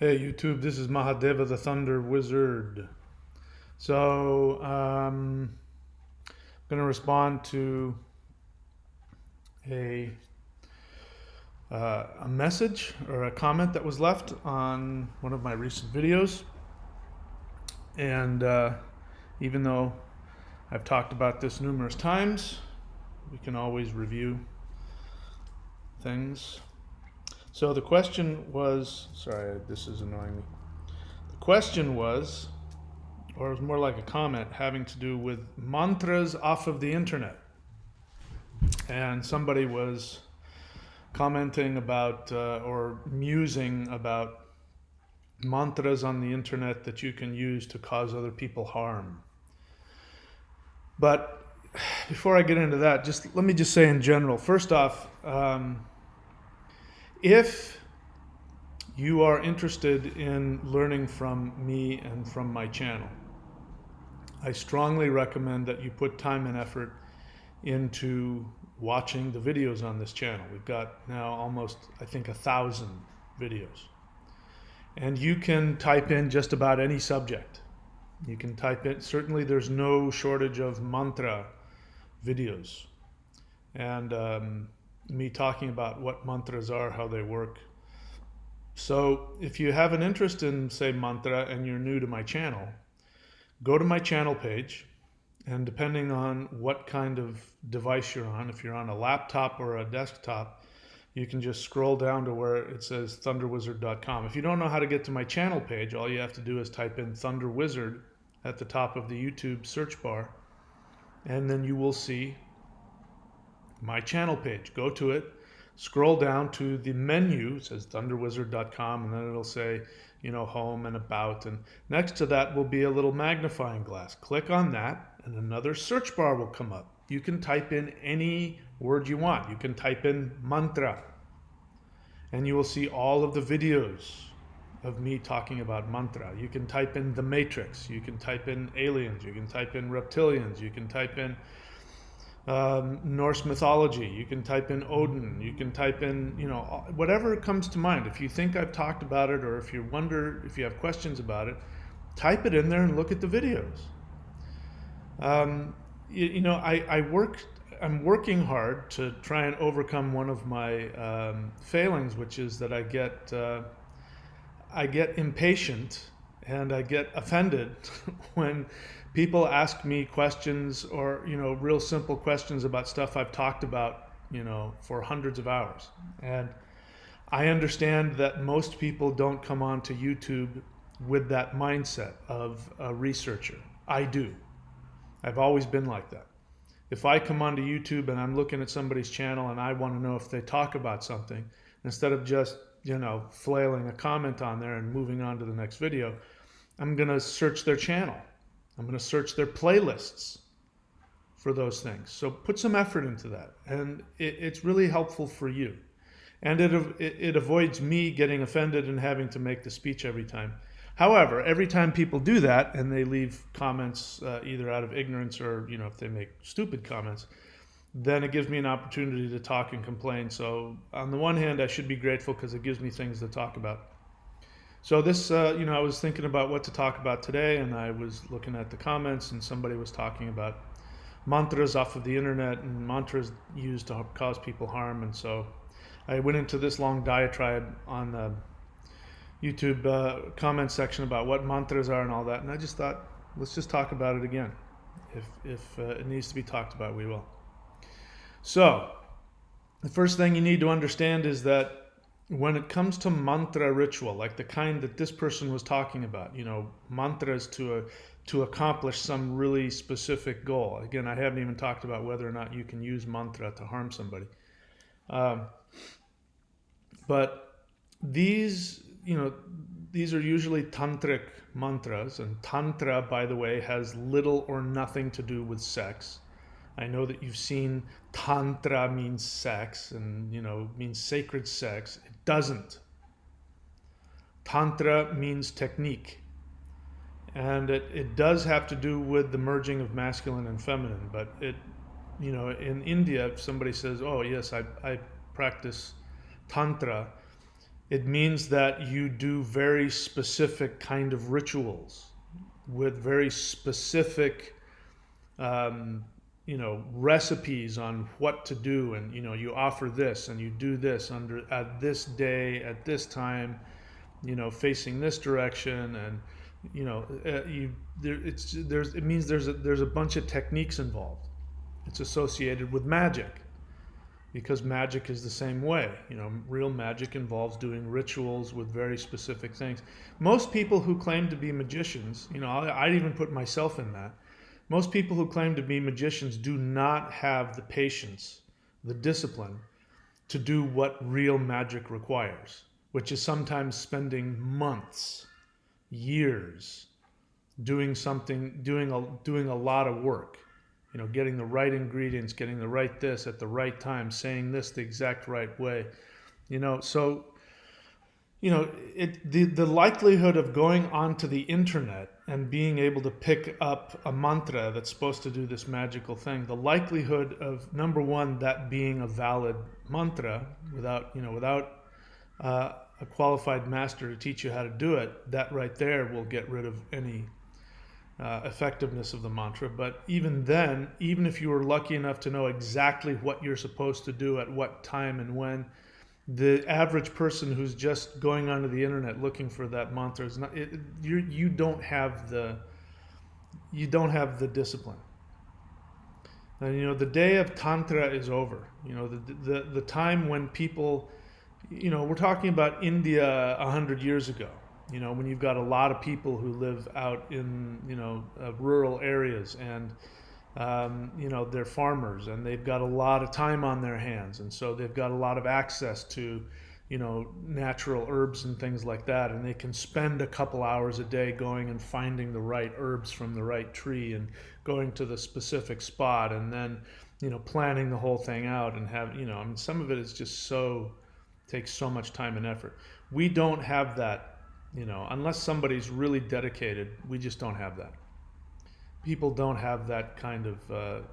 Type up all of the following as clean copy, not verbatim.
Hey YouTube, this is Mahadeva the Thunder Wizard. So, I'm going to respond to a a message or a comment that was left on one of my recent videos. And even though I've talked about this numerous times, we can always review things. So the question was, sorry, this is annoying me. The question was, or it was more like a comment having to do with mantras off of the internet. And somebody was commenting about or musing about mantras on the internet that you can use to cause other people harm. But before I get into that, just let me just say in general, first off, if you are interested in learning from me and from my channel, I strongly recommend that you put time and effort into watching the videos on this channel. We've got now almost, I think, 1,000 videos. And you can type in just about any subject. You can type in, certainly there's no shortage of mantra videos. And me talking about what mantras are, how they work. So if you have an interest in, say, mantra and you're new to my channel, go to my channel page, and depending on what kind of device you're on, if you're on a laptop or a desktop, you can just scroll down to where it says thunderwizard.com. If you don't know how to get to my channel page, all you have to do is type in Thunder Wizard at the top of the YouTube search bar, and then you will see my channel page. Go to it, scroll down to the menu, it says thunderwizard.com, and then it'll say, home and about. And next to that will be a little magnifying glass. Click on that, and another search bar will come up. You can type in any word you want. You can type in mantra, and you will see all of the videos of me talking about mantra. You can type in the Matrix. You can type in aliens. You can type in reptilians. You can type in Norse mythology. You can type in Odin. You can type in, whatever comes to mind. If you think I've talked about it, or if you wonder, if you have questions about it, type it in there and look at the videos. I'm working hard to try and overcome one of my failings, which is that I get impatient and I get offended when people ask me questions, or real simple questions about stuff I've talked about for hundreds of hours. And I understand that most people don't come onto YouTube with that mindset of a researcher. I do. I've always been like that. If I come onto YouTube and I'm looking at somebody's channel and I want to know if they talk about something, instead of just flailing a comment on there and moving on to the next video, I'm going to search their channel. I'm going to search their playlists for those things. So put some effort into that, and it's really helpful for you. And it avoids me getting offended and having to make the speech every time. However, every time people do that and they leave comments either out of ignorance or if they make stupid comments, then it gives me an opportunity to talk and complain. So on the one hand, I should be grateful because it gives me things to talk about. So this, I was thinking about what to talk about today, and I was looking at the comments, and somebody was talking about mantras off of the internet and mantras used to cause people harm. And so I went into this long diatribe on the YouTube comment section about what mantras are and all that. And I just thought, let's just talk about it again. If it needs to be talked about, we will. So the first thing you need to understand is that when it comes to mantra ritual, like the kind that this person was talking about, mantras to accomplish some really specific goal. Again, I haven't even talked about whether or not you can use mantra to harm somebody. But these are usually tantric mantras, and tantra, by the way, has little or nothing to do with sex. I know that you've seen tantra means sex and means sacred sex. It doesn't. Tantra means technique, and it does have to do with the merging of masculine and feminine. But in India, if somebody says, "Oh yes, I practice tantra," It means that you do very specific kind of rituals with very specific, um, recipes on what to do, and you offer this and you do this under at this day at this time, facing this direction, and you there. It means there's a bunch of techniques involved. It's associated with magic, because magic is the same way. Real magic involves doing rituals with very specific things. Most people who claim to be magicians, I'd even put myself in that. Most people who claim to be magicians do not have the patience, the discipline to do what real magic requires, which is sometimes spending months, years doing something, doing a lot of work. Getting the right ingredients, getting the right this at the right time, saying this the exact right way. So the likelihood of going onto the internet and being able to pick up a mantra that's supposed to do this magical thing, the likelihood of, number one, that being a valid mantra without a qualified master to teach you how to do it, that right there will get rid of any effectiveness of the mantra. But even then, even if you were lucky enough to know exactly what you're supposed to do at what time and when, the average person who's just going onto the internet looking for that mantra is not. You don't have the discipline. And the day of tantra is over. The time when people, we're talking about India 100 years ago. When you've got a lot of people who live out in rural areas, and they're farmers, and they've got a lot of time on their hands, and so they've got a lot of access to natural herbs and things like that, and they can spend a couple hours a day going and finding the right herbs from the right tree and going to the specific spot, and then planning the whole thing out, and some of it is just takes so much time and effort. We don't have that. Unless somebody's really dedicated, we just don't have that. People don't have that kind of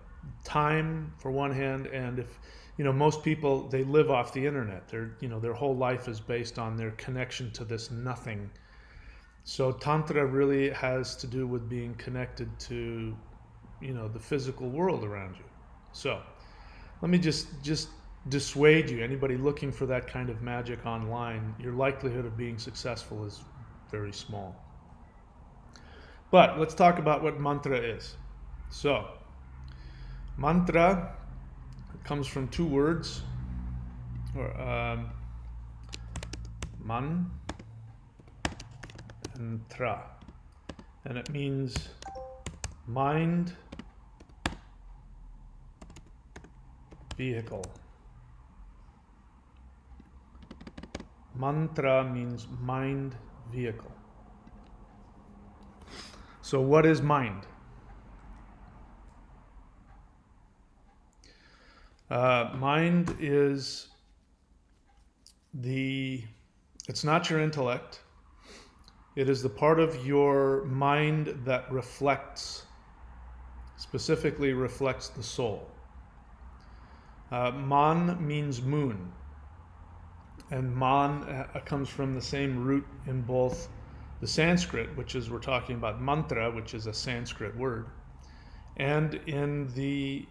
time, for one hand, and if most people, they live off the internet. Their whole life is based on their connection to this nothing. So tantra really has to do with being connected to the physical world around you. So let me just dissuade you, anybody looking for that kind of magic online, your likelihood of being successful is very small. But let's talk about what mantra is. So, mantra comes from two words, man and tra, and it means mind, vehicle. Mantra means mind, vehicle. So what is mind? Mind is it's not your intellect. It is the part of your mind that specifically reflects the soul. Man means moon. And man comes from the same root in both the Sanskrit, which is, we're talking about mantra, which is a Sanskrit word, and in the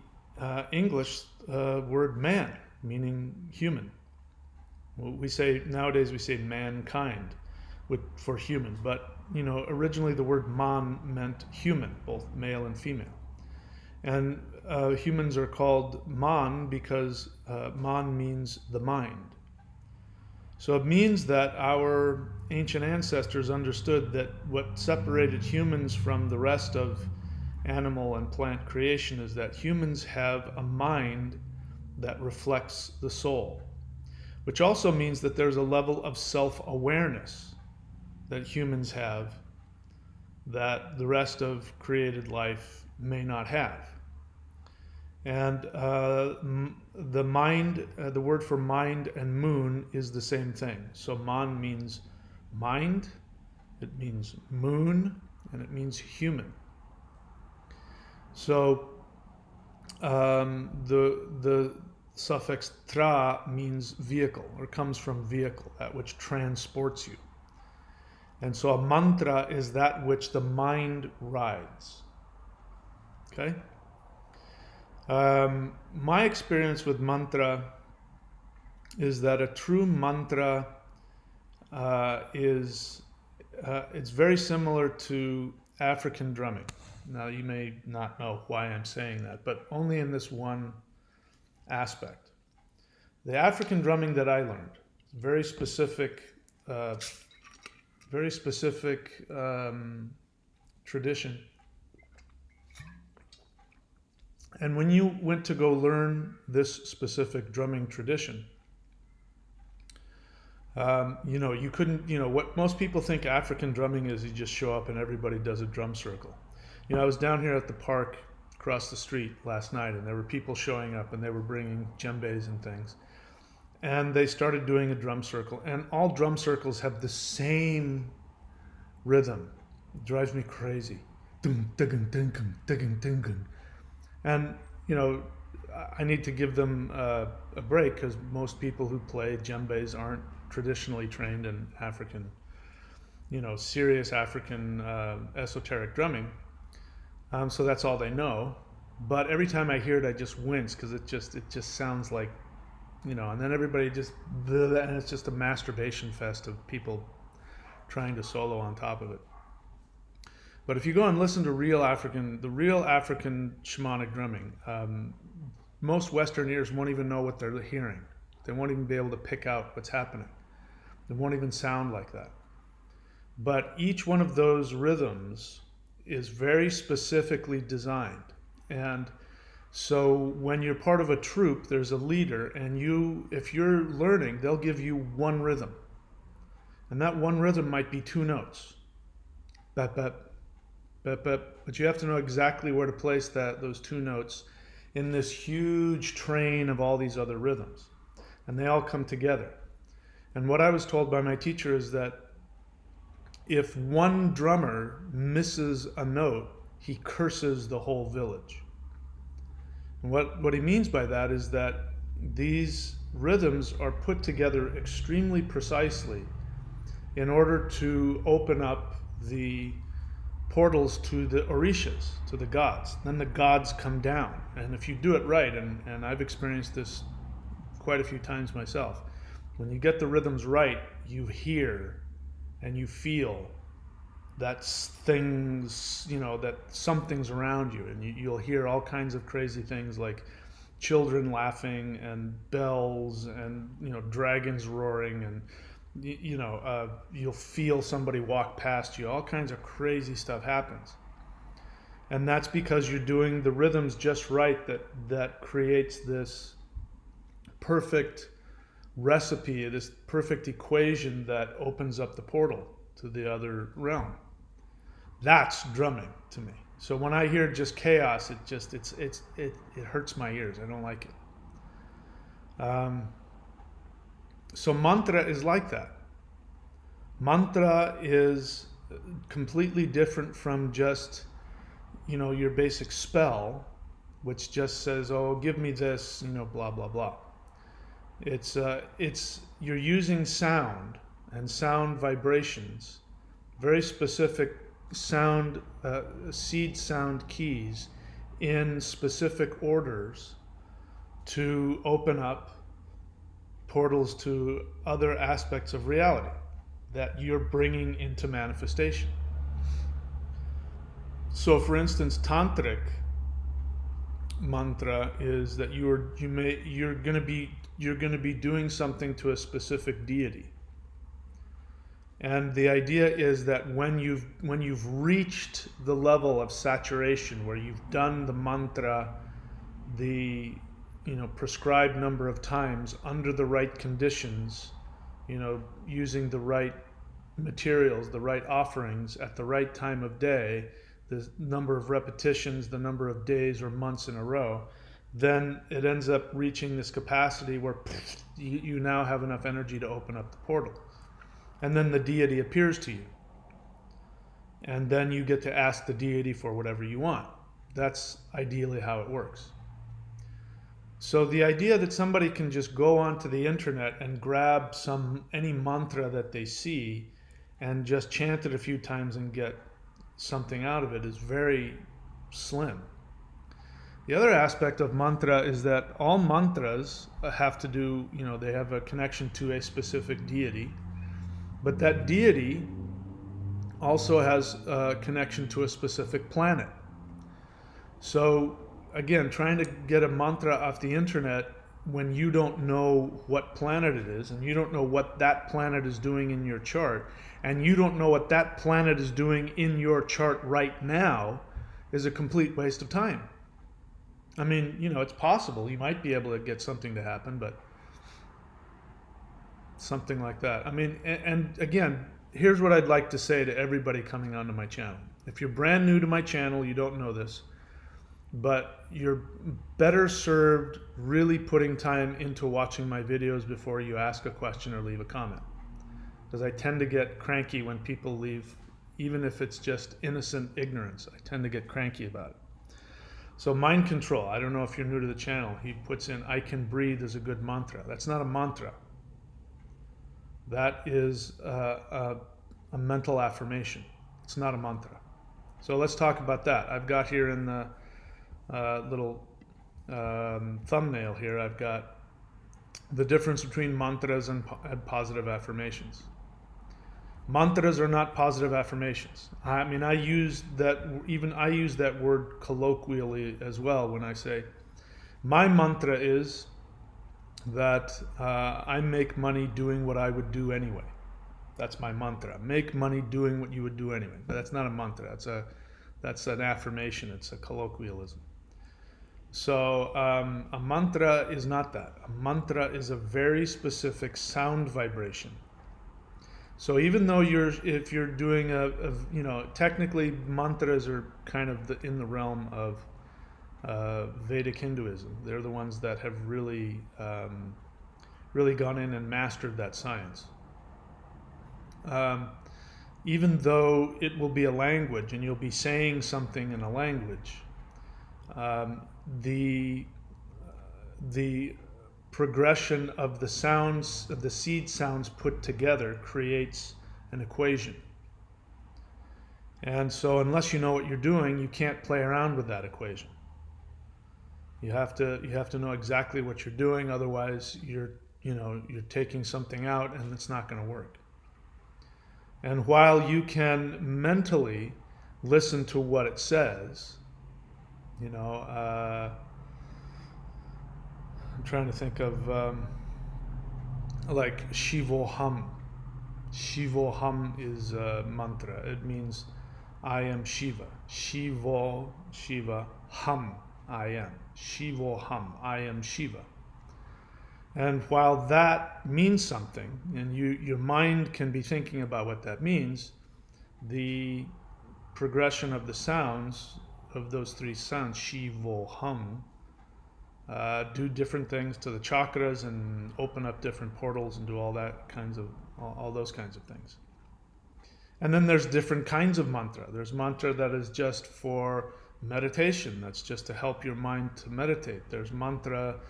English word man, meaning human. Nowadays we say mankind for human, but originally the word man meant human, both male and female. And humans are called man because man means the mind. So it means that our ancient ancestors understood that what separated humans from the rest of animal and plant creation is that humans have a mind that reflects the soul, which also means that there's a level of self-awareness that humans have that the rest of created life may not have. And the mind, the word for mind and moon is the same thing. So man means mind, it means moon, and it means human. So the suffix tra means vehicle, or comes from vehicle, that which transports you. And so a mantra is that which the mind rides. Okay? My experience with mantra is that a true mantra it's very similar to African drumming. Now, you may not know why I'm saying that, but only in this one aspect. The African drumming that I learned, very specific, tradition. And when you went to go learn this specific drumming tradition, you couldn't, what most people think African drumming is, you just show up and everybody does a drum circle. I was down here at the park across the street last night, and there were people showing up and they were bringing djembes and things. And they started doing a drum circle, and all drum circles have the same rhythm. It drives me crazy. And, I need to give them a break, because most people who play djembes aren't traditionally trained in African, serious African esoteric drumming. So that's all they know. But every time I hear it, I just wince, because it just sounds like, and then everybody just, and it's just a masturbation fest of people trying to solo on top of it. But if you go and listen to the real African shamanic drumming, most Western ears won't even know what they're hearing. They won't even be able to pick out what's happening. It won't even sound like that. But each one of those rhythms is very specifically designed. And so when you're part of a troupe, there's a leader, and if you're learning, they'll give you one rhythm. And that one rhythm might be 2 notes. Bep, bep, bep, bep. But you have to know exactly where to place those 2 notes in this huge train of all these other rhythms. And they all come together. And what I was told by my teacher is that if one drummer misses a note, he curses the whole village. And what he means by that is that these rhythms are put together extremely precisely in order to open up the portals to the orishas, to the gods. Then the gods come down. And if you do it right, and I've experienced this quite a few times myself, when you get the rhythms right, you hear and you feel that things, that something's around you, and you'll hear all kinds of crazy things like children laughing and bells and dragons roaring, and you'll feel somebody walk past you. All kinds of crazy stuff happens, and that's because you're doing the rhythms just right. That creates this perfect recipe, this perfect equation that opens up the portal to the other realm. That's drumming to me. So when I hear just chaos, it hurts my ears. I don't like it. So mantra is like that. Mantra is completely different from just, your basic spell, which just says, "Oh, give me this," blah blah blah. It's you're using sound and sound vibrations, very specific sound, seed sound keys in specific orders to open up portals to other aspects of reality that you're bringing into manifestation. So, for instance, tantric mantra is that you're going to be doing something to a specific deity. And the idea is that when you've reached the level of saturation, where you've done the mantra the prescribed number of times under the right conditions, using the right materials, the right offerings at the right time of day, the number of repetitions, the number of days or months in a row, then it ends up reaching this capacity where you now have enough energy to open up the portal. And then the deity appears to you. And then you get to ask the deity for whatever you want. That's ideally how it works. So the idea that somebody can just go onto the internet and grab any mantra that they see and just chant it a few times and get something out of it is very slim. The other aspect of mantra is that all mantras have to do, they have a connection to a specific deity, but that deity also has a connection to a specific planet. So again, trying to get a mantra off the internet when you don't know what planet it is, and you don't know what that planet is doing in your chart, and you don't know what that planet is doing in your chart right now, is a complete waste of time. I mean, it's possible. You might be able to get something to happen, but something like that. I mean, and again, here's what I'd like to say to everybody coming onto my channel. If you're brand new to my channel, you don't know this, but you're better served really putting time into watching my videos before you ask a question or leave a comment. Because I tend to get cranky when people leave, even if it's just innocent ignorance. I tend to get cranky about it. So mind control, I don't know if you're new to the channel, he puts in I can breathe as a good mantra. That's not a mantra. That is a mental affirmation. It's not a mantra. So let's talk about that. I've got here in the little thumbnail here, I've got the difference between mantras and positive affirmations. Mantras are not positive affirmations. I mean, I use that word colloquially as well when I say, my mantra is that I make money doing what I would do anyway. That's my mantra. Make money doing what you would do anyway. But that's not a mantra. That's an affirmation. It's a colloquialism. So a mantra is not that. A mantra is a very specific sound vibration. So even though if you're doing technically mantras are kind of in the realm of Vedic Hinduism. They're the ones that have really gone in and mastered that science. Even though it will be a language and you'll be saying something in a language, the progression of the sounds, of the seed sounds put together, creates an equation. And so unless you know what you're doing, you can't play around with that equation. You have to know exactly what you're doing, otherwise you're taking something out and it's not going to work. And while you can mentally listen to what it says, I'm trying to think of like Shivoham. Shivoham is a mantra. It means I am Shiva. Shiva, Ham, I am. Shivoham, I am Shiva. And while that means something, and your mind can be thinking about what that means, the progression of the sounds, of those three sounds, Shivoham, do different things to the chakras and open up different portals and do all those kinds of things. And then there's different kinds of mantra. There's mantra that is just for meditation. That's just to help your mind to meditate. There's mantra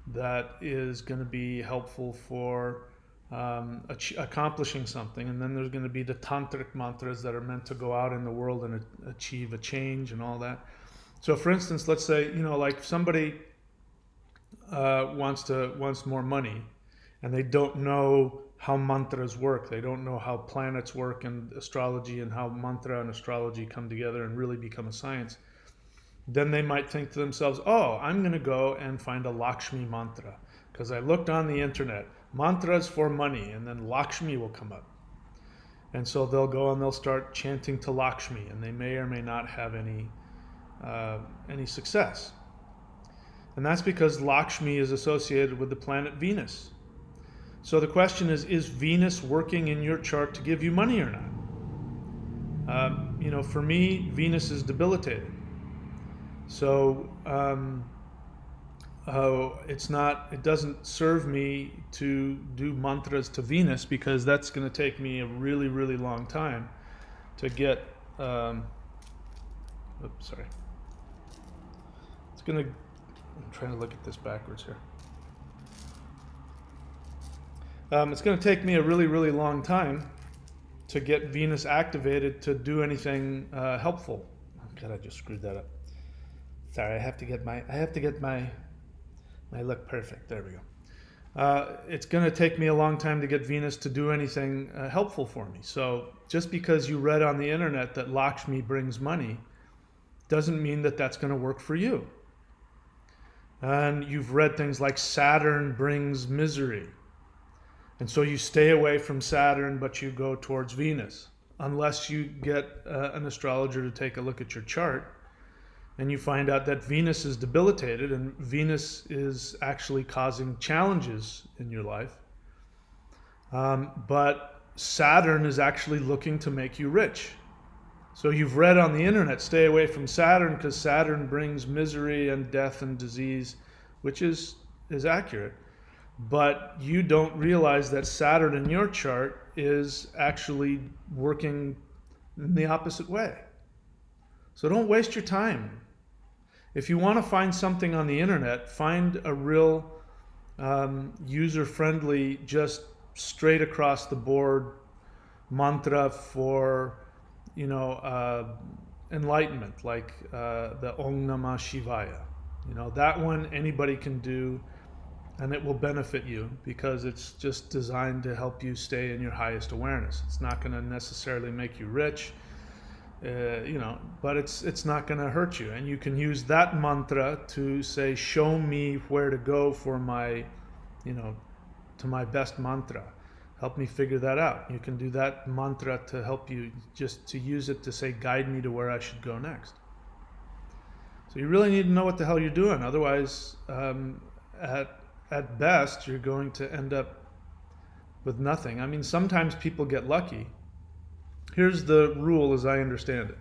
that is going to be helpful for accomplishing something. And then there's going to be the tantric mantras that are meant to go out in the world and achieve a change and all that. So for instance, let's say, like somebody wants more money and they don't know how mantras work. They don't know how planets work and astrology, and how mantra and astrology come together and really become a science. Then they might think to themselves, oh, I'm going to go and find a Lakshmi mantra because I looked on the internet, mantras for money, and then Lakshmi will come up. And so they'll go and they'll start chanting to Lakshmi, and they may or may not have any success. And that's because Lakshmi is associated with the planet Venus. So the question is Venus working in your chart to give you money or not? For me, Venus is debilitated. So it doesn't serve me to do mantras to Venus, because that's going to take me a really, really long time to get, it's going to I'm trying to look at this backwards here. It's going to take me a really, really long time to get Venus activated to do anything helpful. Oh God, I just screwed that up. Sorry, I have to get my look perfect. There we go. It's going to take me a long time to get Venus to do anything helpful for me. So just because you read on the internet that Lakshmi brings money doesn't mean that that's going to work for you. And you've read things like Saturn brings misery. And so you stay away from Saturn, but you go towards Venus, unless you get an astrologer to take a look at your chart and you find out that Venus is debilitated and Venus is actually causing challenges in your life. But Saturn is actually looking to make you rich. So you've read on the internet, stay away from Saturn because Saturn brings misery and death and disease, which is accurate. But you don't realize that Saturn in your chart is actually working in the opposite way. So don't waste your time. If you want to find something on the internet, find a real user-friendly, just straight across the board mantra for, enlightenment, like the Om Namah Shivaya. That one anybody can do. And it will benefit you because it's just designed to help you stay in your highest awareness. It's not going to necessarily make you rich, but it's not going to hurt you. And you can use that mantra to say, show me where to go for my, to my best mantra. Help me figure that out. You can do that mantra to help you, just to use it to say, guide me to where I should go next. So you really need to know what the hell you're doing. Otherwise, at best, you're going to end up with nothing. I mean, sometimes people get lucky. Here's the rule as I understand it.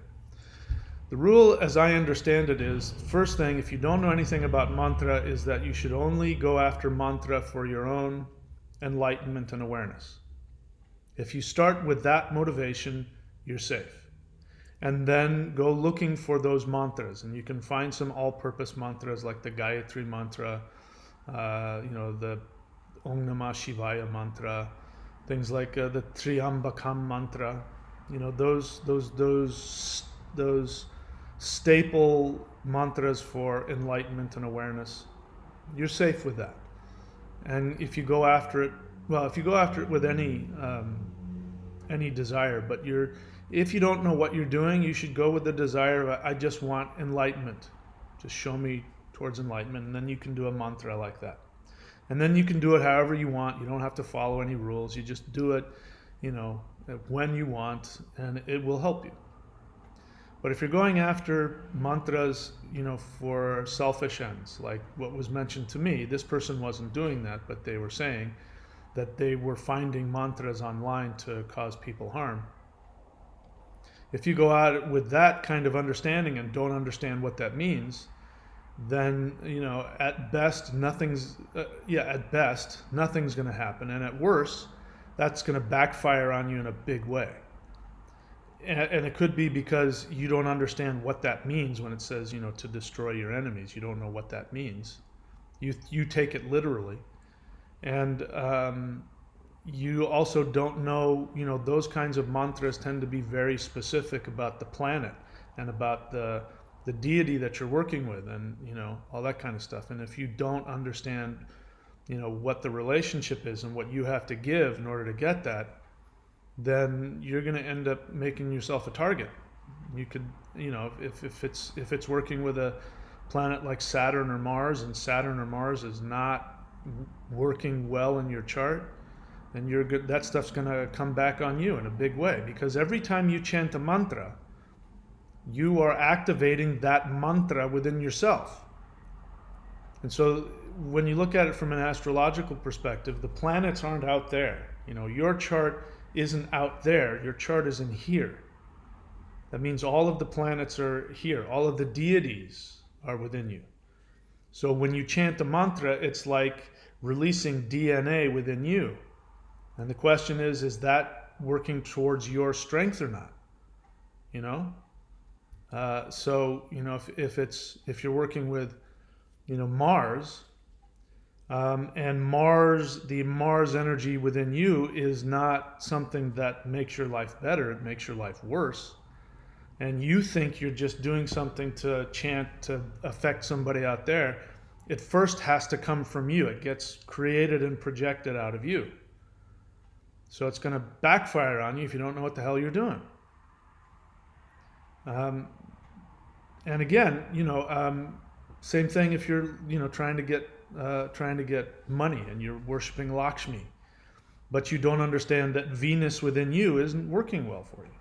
The rule as I understand it is, first thing, if you don't know anything about mantra, is that you should only go after mantra for your own enlightenment and awareness. If you start with that motivation, you're safe. And then go looking for those mantras. And you can find some all-purpose mantras like the Gayatri mantra, the Om Namah Shivaya mantra, things like the Triambakam mantra, those staple mantras for enlightenment and awareness. You're safe with that. And if you go after it, with any desire, but if you don't know what you're doing, you should go with the desire of, I just want enlightenment. Just show me towards enlightenment, and then you can do a mantra like that. And then you can do it however you want. You don't have to follow any rules. You just do it, when you want, and it will help you. But if you're going after mantras, for selfish ends, like what was mentioned to me, this person wasn't doing that, but they were saying that they were finding mantras online to cause people harm. If you go at it with that kind of understanding and don't understand what that means, then at best nothing's going to happen, and at worst that's going to backfire on you in a big way. And it could be because you don't understand what that means when it says to destroy your enemies. You don't know what that means. You take it literally, and you also don't know. Those kinds of mantras tend to be very specific about the planet and about the deity that you're working with, and all that kind of stuff. And if you don't understand what the relationship is and what you have to give in order to get that, then you're going to end up making yourself a target. You could, if it's working with a planet like Saturn or Mars, and Saturn or Mars is not working well in your chart, then that stuff's going to come back on you in a big way, because every time you chant a mantra, you are activating that mantra within yourself. And so when you look at it from an astrological perspective, the planets aren't out there. Your chart isn't out there. Your chart is in here. That means all of the planets are here. All of the deities are within you. So when you chant a mantra, it's like releasing DNA within you. And the question is that working towards your strength or not? So if you're working with Mars. And Mars, the Mars energy within you is not something that makes your life better, it makes your life worse. And you think you're just doing something to chant to affect somebody out there. It first has to come from you. It gets created and projected out of you. So it's going to backfire on you if you don't know what the hell you're doing. And again, same thing if you're, trying to get money and you're worshiping Lakshmi, but you don't understand that Venus within you isn't working well for you.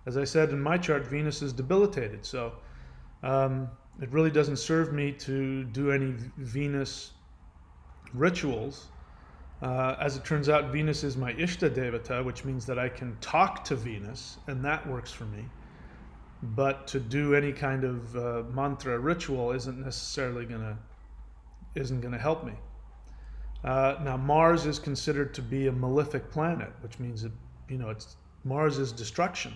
As I said in my chart, Venus is debilitated, so it really doesn't serve me to do any Venus rituals. As it turns out, Venus is my Ishta Devata, which means that I can talk to Venus, and that works for me. But to do any kind of mantra ritual isn't necessarily gonna help me. Now, Mars is considered to be a malefic planet, which means that Mars is destruction.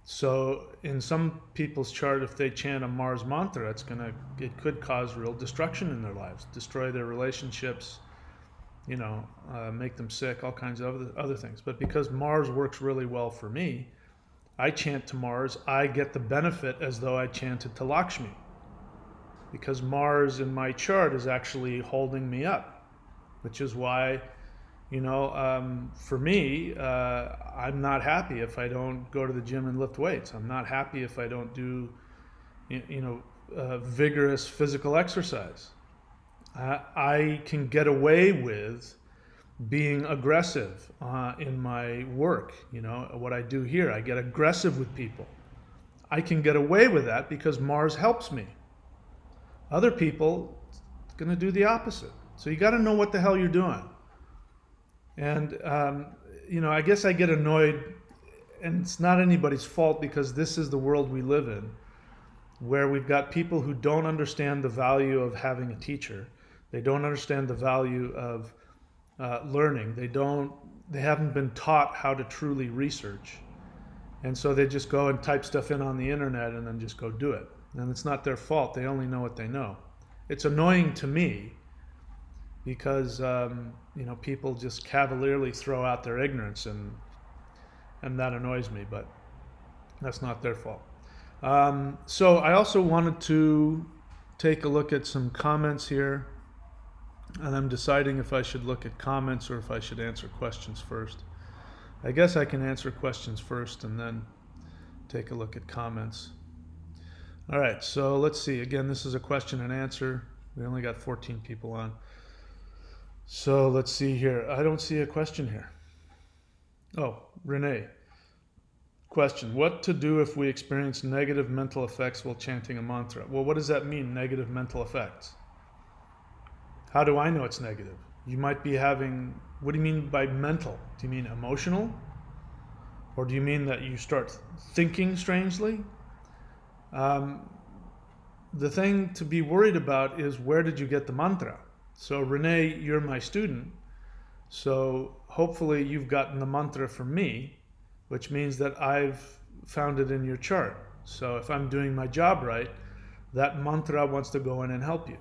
So in some people's chart, if they chant a Mars mantra, it could cause real destruction in their lives, destroy their relationships, make them sick, all kinds of other things. But because Mars works really well for me, I chant to Mars, I get the benefit as though I chanted to Lakshmi. Because Mars in my chart is actually holding me up, which is why, for me, I'm not happy if I don't go to the gym and lift weights. I'm not happy if I don't do, vigorous physical exercise. I can get away with being aggressive in my work. What I do here, I get aggressive with people. I can get away with that because Mars helps me. Other people, it's going to do the opposite. So you got to know what the hell you're doing. And, I guess I get annoyed, and it's not anybody's fault because this is the world we live in, where we've got people who don't understand the value of having a teacher. They don't understand the value of learning. They haven't been taught how to truly research. And so they just go and type stuff in on the internet and then just go do it. And it's not their fault. They only know what they know. It's annoying to me because, people just cavalierly throw out their ignorance, and that annoys me, but that's not their fault. So I also wanted to take a look at some comments here, and I'm deciding if I should look at comments or if I should answer questions first. I guess I can answer questions first and then take a look at comments. All right, so let's see. Again, this is a question and answer. We only got 14 people on. So let's see here. I don't see a question here. Oh, Renee. Question: what to do if we experience negative mental effects while chanting a mantra? Well, what does that mean, negative mental effects? How do I know it's negative? You might be having, what do you mean by mental? Do you mean emotional? Or do you mean that you start thinking strangely? The thing to be worried about is, where did you get the mantra? So Renee, you're my student, so hopefully you've gotten the mantra from me, which means that I've found it in your chart. So if I'm doing my job right, that mantra wants to go in and help you.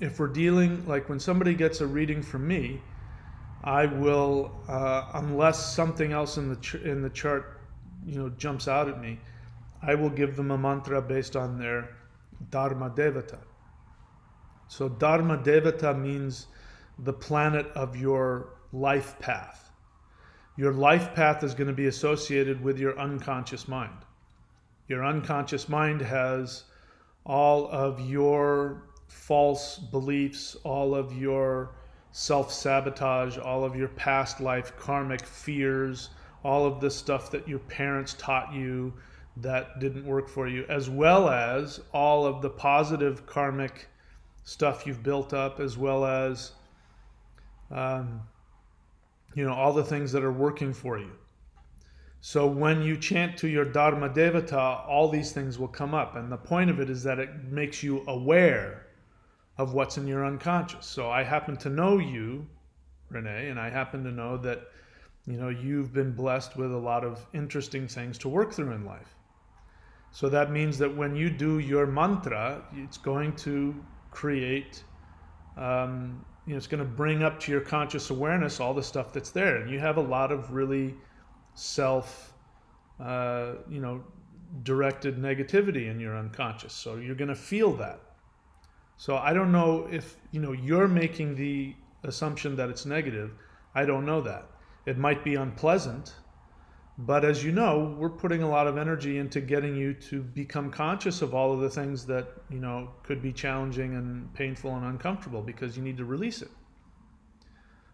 If we're dealing, like when somebody gets a reading from me, I will, unless something else in the chart, jumps out at me, I will give them a mantra based on their Dharma Devata. So Dharma Devata means the planet of your life path. Your life path is going to be associated with your unconscious mind. Your unconscious mind has all of your false beliefs, all of your self-sabotage, all of your past life karmic fears, all of the stuff that your parents taught you that didn't work for you, as well as all of the positive karmic stuff you've built up, as well as all the things that are working for you. So when you chant to your Dharma Devata, all these things will come up, and the point of it is that it makes you aware of what's in your unconscious. So I happen to know you, Renee, and I happen to know that you've been blessed with a lot of interesting things to work through in life. So that means that when you do your mantra, it's going to create, it's going to bring up to your conscious awareness all the stuff that's there. And you have a lot of really self, directed negativity in your unconscious. So you're going to feel that. So I don't know if, you're making the assumption that it's negative. I don't know that. It might be unpleasant, but as you know, we're putting a lot of energy into getting you to become conscious of all of the things that, could be challenging and painful and uncomfortable because you need to release it.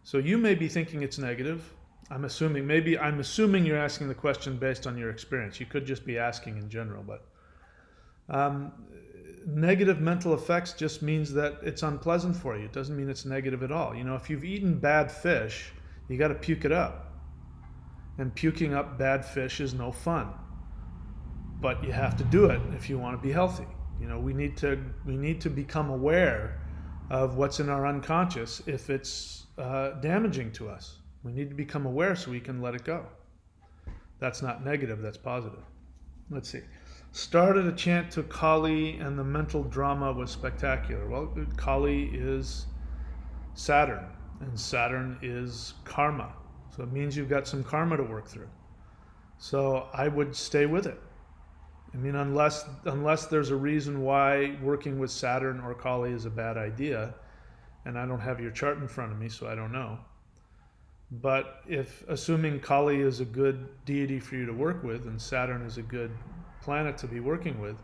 So you may be thinking it's negative. I'm assuming you're asking the question based on your experience. You could just be asking in general, but negative mental effects just means that it's unpleasant for you. It doesn't mean it's negative at all. If you've eaten bad fish, you got to puke it up. And puking up bad fish is no fun. But you have to do it if you want to be healthy. We need to become aware of what's in our unconscious if it's damaging to us. We need to become aware so we can let it go. That's not negative, that's positive. Let's see. Started a chant to Kali and the mental drama was spectacular. Well, Kali is Saturn, and Saturn is karma. So it means you've got some karma to work through. So I would stay with it. Unless there's a reason why working with Saturn or Kali is a bad idea, and I don't have your chart in front of me, so I don't know. But if assuming Kali is a good deity for you to work with and Saturn is a good planet to be working with,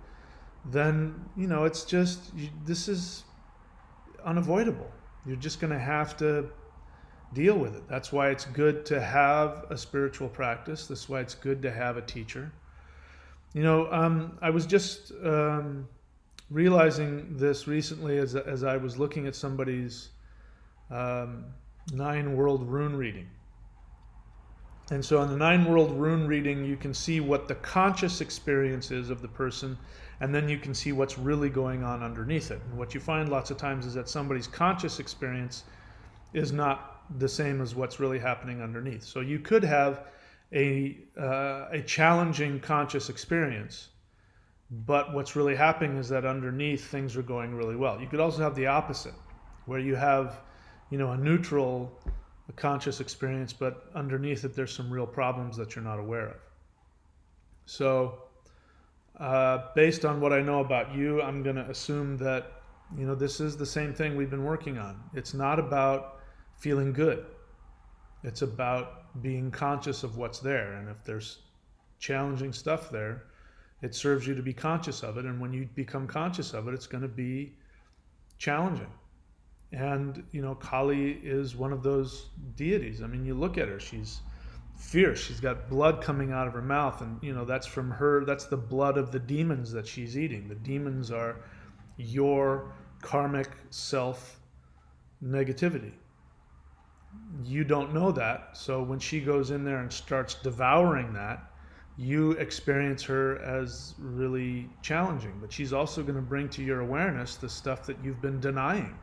then it's just this is unavoidable. You're just going to have to deal with it. That's why it's good to have a spiritual practice. That's why it's good to have a teacher. I was just realizing this recently as I was looking at somebody's 9-world rune reading. And so on the 9-world rune reading, you can see what the conscious experience is of the person, and then you can see what's really going on underneath it. And what you find lots of times is that somebody's conscious experience is not the same as what's really happening underneath. So you could have a challenging conscious experience, but what's really happening is that underneath things are going really well. You could also have the opposite, where you have a neutral conscious experience, but underneath it there's some real problems that you're not aware of. So based on what I know about you, I'm going to assume that this is the same thing we've been working on. It's not about feeling good. It's about being conscious of what's there, and if there's challenging stuff there, it serves you to be conscious of it, and when you become conscious of it, it's going to be challenging. And Kali is one of those deities. You look at her, she's fierce, she's got blood coming out of her mouth, and that's from her, that's the blood of the demons that she's eating. The demons are your karmic self negativity. You don't know that, so when she goes in there and starts devouring that, you experience her as really challenging. But she's also going to bring to your awareness the stuff that you've been denying.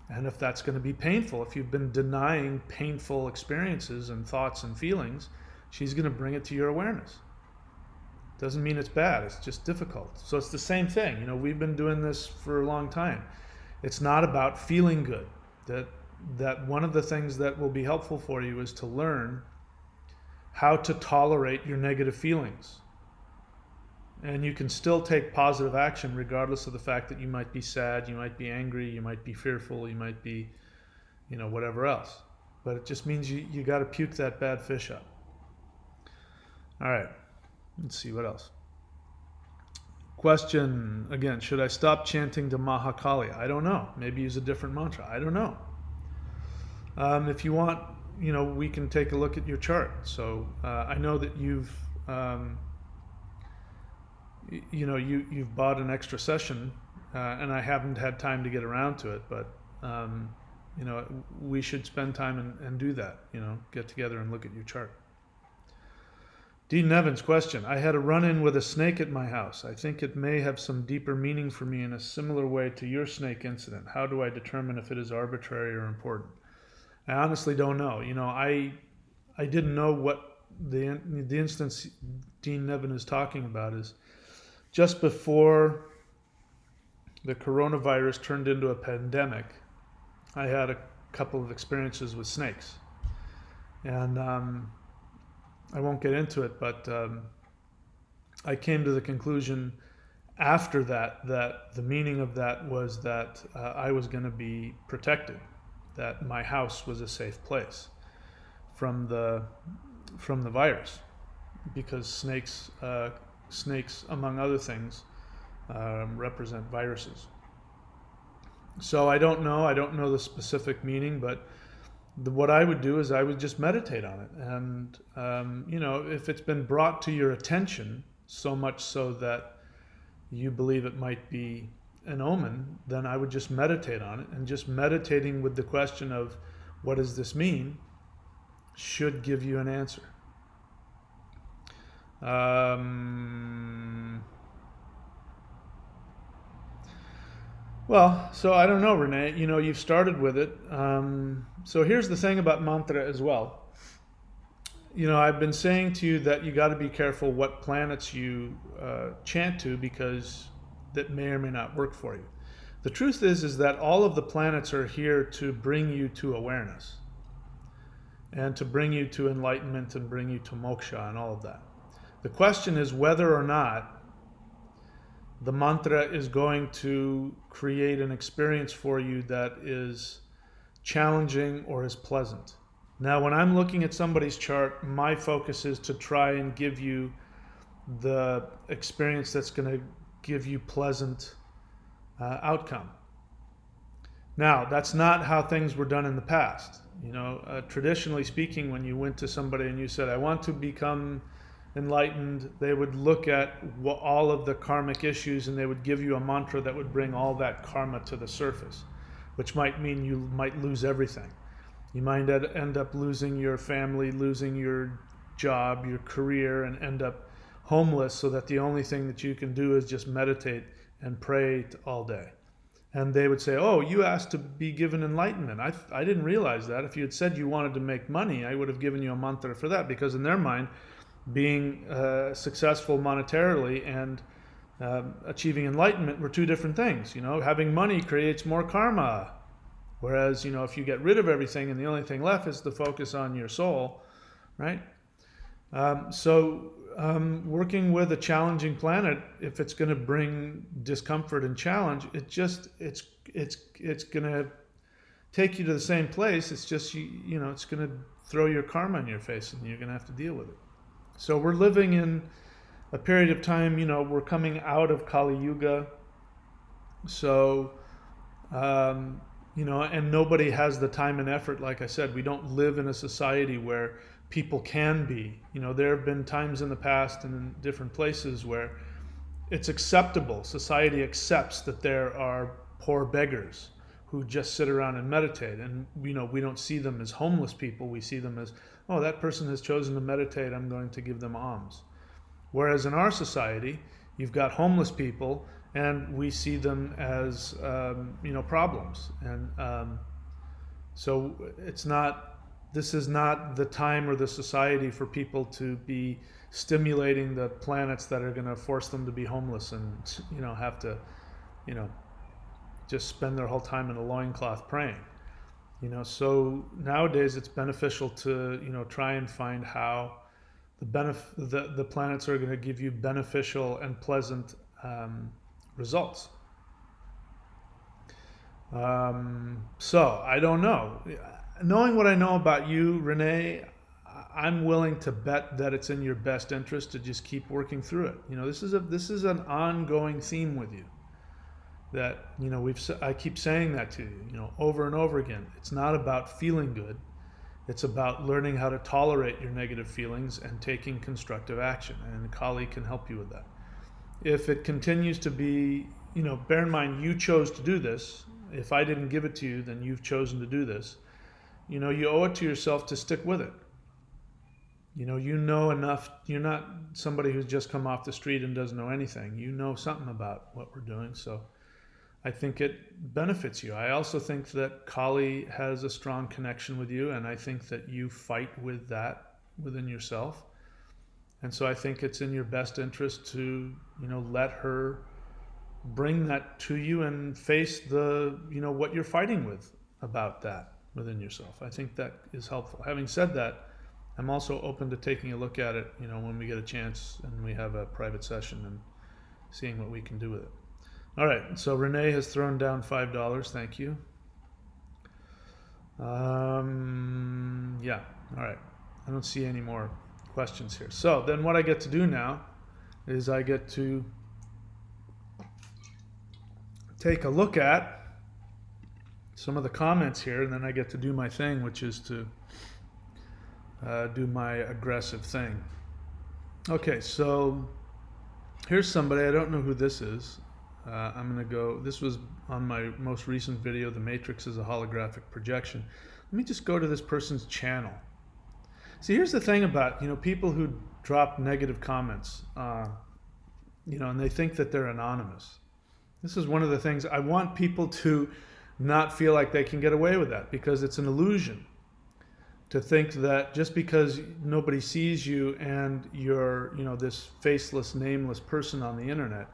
And if that's going to be painful, if you've been denying painful experiences and thoughts and feelings, she's going to bring it to your awareness. Doesn't mean it's bad, it's just difficult. So it's the same thing. We've been doing this for a long time. It's not about feeling good. That one of the things that will be helpful for you is to learn how to tolerate your negative feelings. And you can still take positive action regardless of the fact that you might be sad, you might be angry, you might be fearful, you might be, whatever else. But it just means you got to puke that bad fish up. All right, let's see what else. Question again, should I stop chanting to Mahakali? I don't know. Maybe use a different mantra. I don't know. If you want, we can take a look at your chart. So I know that you've bought an extra session, and I haven't had time to get around to it, but we should spend time and do that, get together and look at your chart. Dean Nevin's question, I had a run-in with a snake at my house. I think it may have some deeper meaning for me in a similar way to your snake incident. How do I determine if it is arbitrary or important? I honestly don't know. I didn't know what the instance Dean Nevin is talking about is just before the coronavirus turned into a pandemic. I had a couple of experiences with snakes, and I won't get into it, but I came to the conclusion after that the meaning of that was that I was going to be protected, that my house was a safe place from the virus, because snakes among other things represent viruses. So I don't know the specific meaning, but what I would do is I would just meditate on it, and if it's been brought to your attention so much so that you believe it might be an omen, then I would just meditate on it, and just meditating with the question of what does this mean should give you an answer. Well, so I don't know, Renee. You've started with it. So here's the thing about mantra as well. I've been saying to you that you got to be careful what planets you chant to, because that may or may not work for you. The truth is that all of the planets are here to bring you to awareness, and to bring you to enlightenment, and bring you to moksha and all of that. The question is whether or not the mantra is going to create an experience for you that is challenging or is pleasant. Now, when I'm looking at somebody's chart, my focus is to try and give you the experience that's going to give you pleasant outcome. Now, that's not how things were done in the past. Traditionally speaking, when you went to somebody and you said, I want to become enlightened, they would look at all of the karmic issues, and they would give you a mantra that would bring all that karma to the surface, which might mean you might lose everything. You might end up losing your family, losing your job, your career, and end up homeless, so that the only thing that you can do is just meditate and pray all day. And they would say, oh, you asked to be given enlightenment. I didn't realize that. If you had said you wanted to make money, I would have given you a mantra for that, because in their mind, being successful monetarily and achieving enlightenment were two different things. Having money creates more karma. Whereas, if you get rid of everything and the only thing left is to focus on your soul, right? Working with a challenging planet, if it's going to bring discomfort and challenge, it's going to take you to the same place. It's just it's going to throw your karma in your face, and you're going to have to deal with it. So we're living in a period of time. We're coming out of Kali Yuga. So. And nobody has the time and effort. Like I said, we don't live in a society where people can be. There have been times in the past and in different places where it's acceptable. Society accepts that there are poor beggars who just sit around and meditate. And, we don't see them as homeless people. We see them as, oh, that person has chosen to meditate, I'm going to give them alms. Whereas in our society, you've got homeless people, and we see them as problems, and so this is not the time or the society for people to be stimulating the planets that are going to force them to be homeless and have to just spend their whole time in a loincloth praying. So nowadays it's beneficial to try and find how the planets are going to give you beneficial and pleasant results. So I don't know. Knowing what I know about you, Renee, I'm willing to bet that it's in your best interest to just keep working through it. This is an ongoing theme with you. That I keep saying that to you, over and over again. It's not about feeling good. It's about learning how to tolerate your negative feelings and taking constructive action. And Kali can help you with that. If it continues to be, bear in mind, you chose to do this. If I didn't give it to you, then you've chosen to do this. You owe it to yourself to stick with it. You know enough. You're not somebody who's just come off the street and doesn't know anything. You know something about what we're doing. So I think it benefits you. I also think that Kali has a strong connection with you, and I think that you fight with that within yourself. And so I think it's in your best interest to, let her bring that to you and face what you're fighting with about that within yourself. I think that is helpful. Having said that, I'm also open to taking a look at it, when we get a chance and we have a private session and seeing what we can do with it. All right, so Renee has thrown down $5. Thank you. Yeah, all right. I don't see any more questions here. So then what I get to do now is I get to take a look at some of the comments here, and then I get to do my thing, which is to do my aggressive thing. Okay, so here's somebody. I don't know who this is. I'm going to go. This was on my most recent video, The Matrix is a Holographic Projection. Let me just go to this person's channel. See, here's the thing about, people who drop negative comments, and they think that they're anonymous. This is one of the things I want people to not feel like they can get away with that, because it's an illusion to think that just because nobody sees you and you're, this faceless, nameless person on the internet,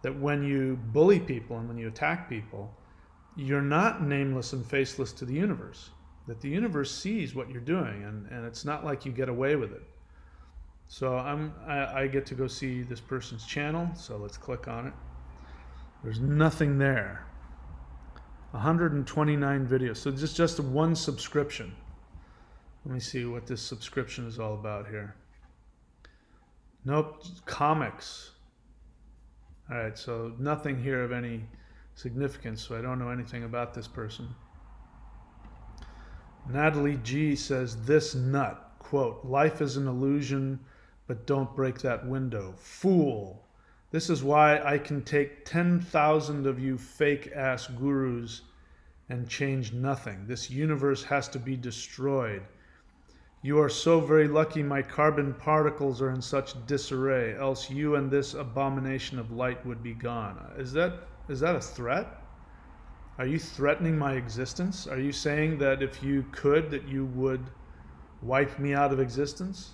that when you bully people and when you attack people, you're not nameless and faceless to the universe. That the universe sees what you're doing, and it's not like you get away with it. So I get to go see this person's channel, so let's click on it. There's nothing there. 129 videos, so just one subscription. Let me see what this subscription is all about here. Nope, comics. All right, so nothing here of any significance, so I don't know anything about this person. Natalie G says, this nut, quote, life is an illusion, but don't break that window. Fool. This is why I can take 10,000 of you fake-ass gurus and change nothing. This universe has to be destroyed. You are so very lucky my carbon particles are in such disarray, else you and this abomination of light would be gone. Is that a threat? Are you threatening my existence? Are you saying that if you could, that you would wipe me out of existence?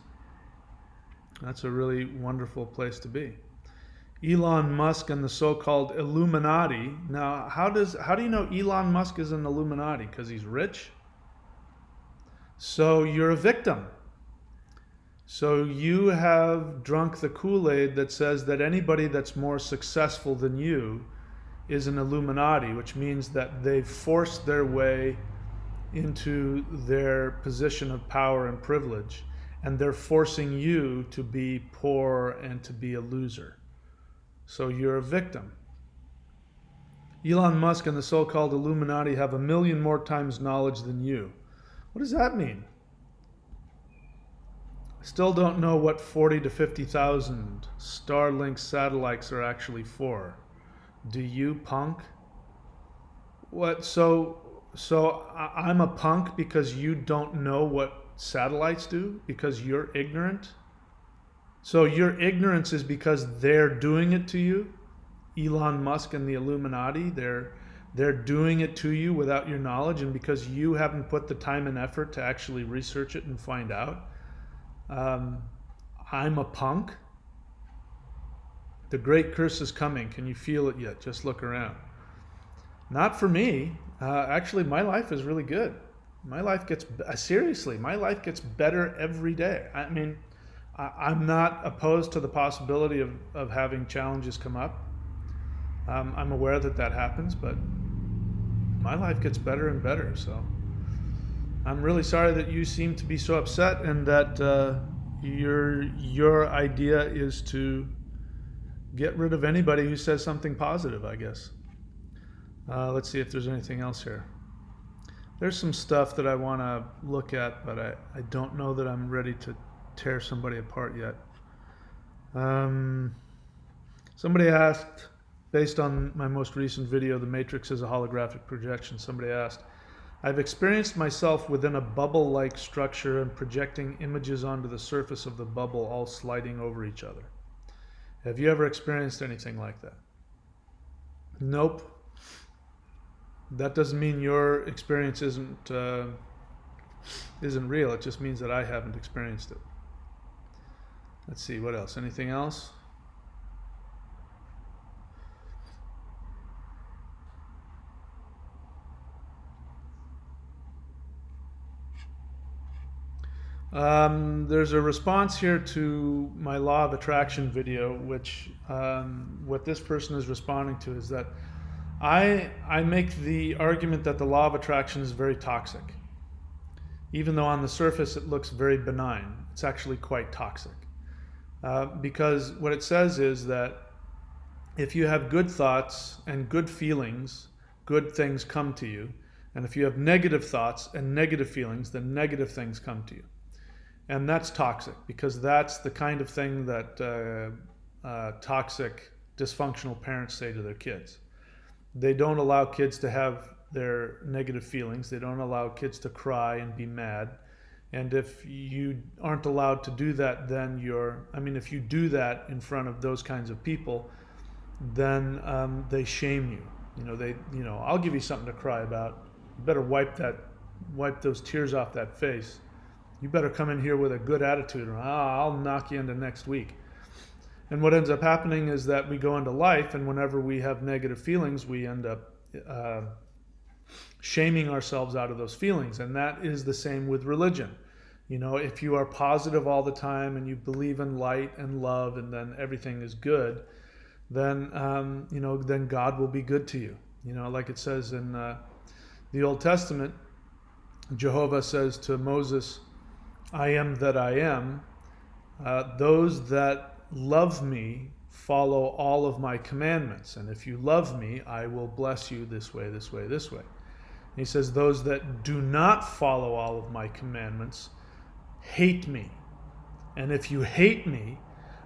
That's a really wonderful place to be. Elon Musk and the so-called Illuminati. Now, how do you know Elon Musk is an Illuminati? Because he's rich? So you're a victim. So you have drunk the Kool-Aid that says that anybody that's more successful than you is an Illuminati, which means that they've forced their way into their position of power and privilege, and they're forcing you to be poor and to be a loser. So you're a victim. Elon Musk and the so-called Illuminati have 1 million more times knowledge than you. What does that mean? I still don't know what 40 to 50,000 Starlink satellites are actually for. Do you, punk? What? So I'm a punk because you don't know what satellites do? Because you're ignorant? So your ignorance is because they're doing it to you? Elon Musk and the Illuminati, they're doing it to you without your knowledge, and because you haven't put the time and effort to actually research it and find out. I'm a punk. The great curse is coming. Can you feel it yet? Just look around. Not for me. Actually, my life is really good. My life gets, seriously, my life gets better every day. I mean, I'm not opposed to the possibility of having challenges come up. I'm aware that happens, but my life gets better and better. So I'm really sorry that you seem to be so upset, and that your idea is to get rid of anybody who says something positive, I guess. Let's see if there's anything else here. There's some stuff that I want to look at, but I don't know that I'm ready to tear somebody apart yet. Somebody asked, based on my most recent video, The Matrix is a Holographic Projection, somebody asked, I've experienced myself within a bubble-like structure and projecting images onto the surface of the bubble, all sliding over each other. Have you ever experienced anything like that? Nope. That doesn't mean your experience isn't real. It just means that I haven't experienced it. Let's see, what else? Anything else? There's a response here to my law of attraction video, which what this person is responding to is that I make the argument that the law of attraction is very toxic. Even though on the surface it looks very benign, it's actually quite toxic. Because what it says is that if you have good thoughts and good feelings, good things come to you. And if you have negative thoughts and negative feelings, then negative things come to you. And that's toxic, because that's the kind of thing that toxic, dysfunctional parents say to their kids. They don't allow kids to have their negative feelings. They don't allow kids to cry and be mad. And if you aren't allowed to do that, then if you do that in front of those kinds of people, then they shame you. I'll give you something to cry about. You better wipe those tears off that face. You better come in here with a good attitude, or I'll knock you into next week. And what ends up happening is that we go into life, and whenever we have negative feelings, we end up shaming ourselves out of those feelings. And that is the same with religion. If you are positive all the time and you believe in light and love, and then everything is good, then then God will be good to you. Like it says in the Old Testament, Jehovah says to Moses, "I am that I am. Those that love me follow all of my commandments. And if you love me, I will bless you this way, this way, this way." And he says, "Those that do not follow all of my commandments hate me. And if you hate me,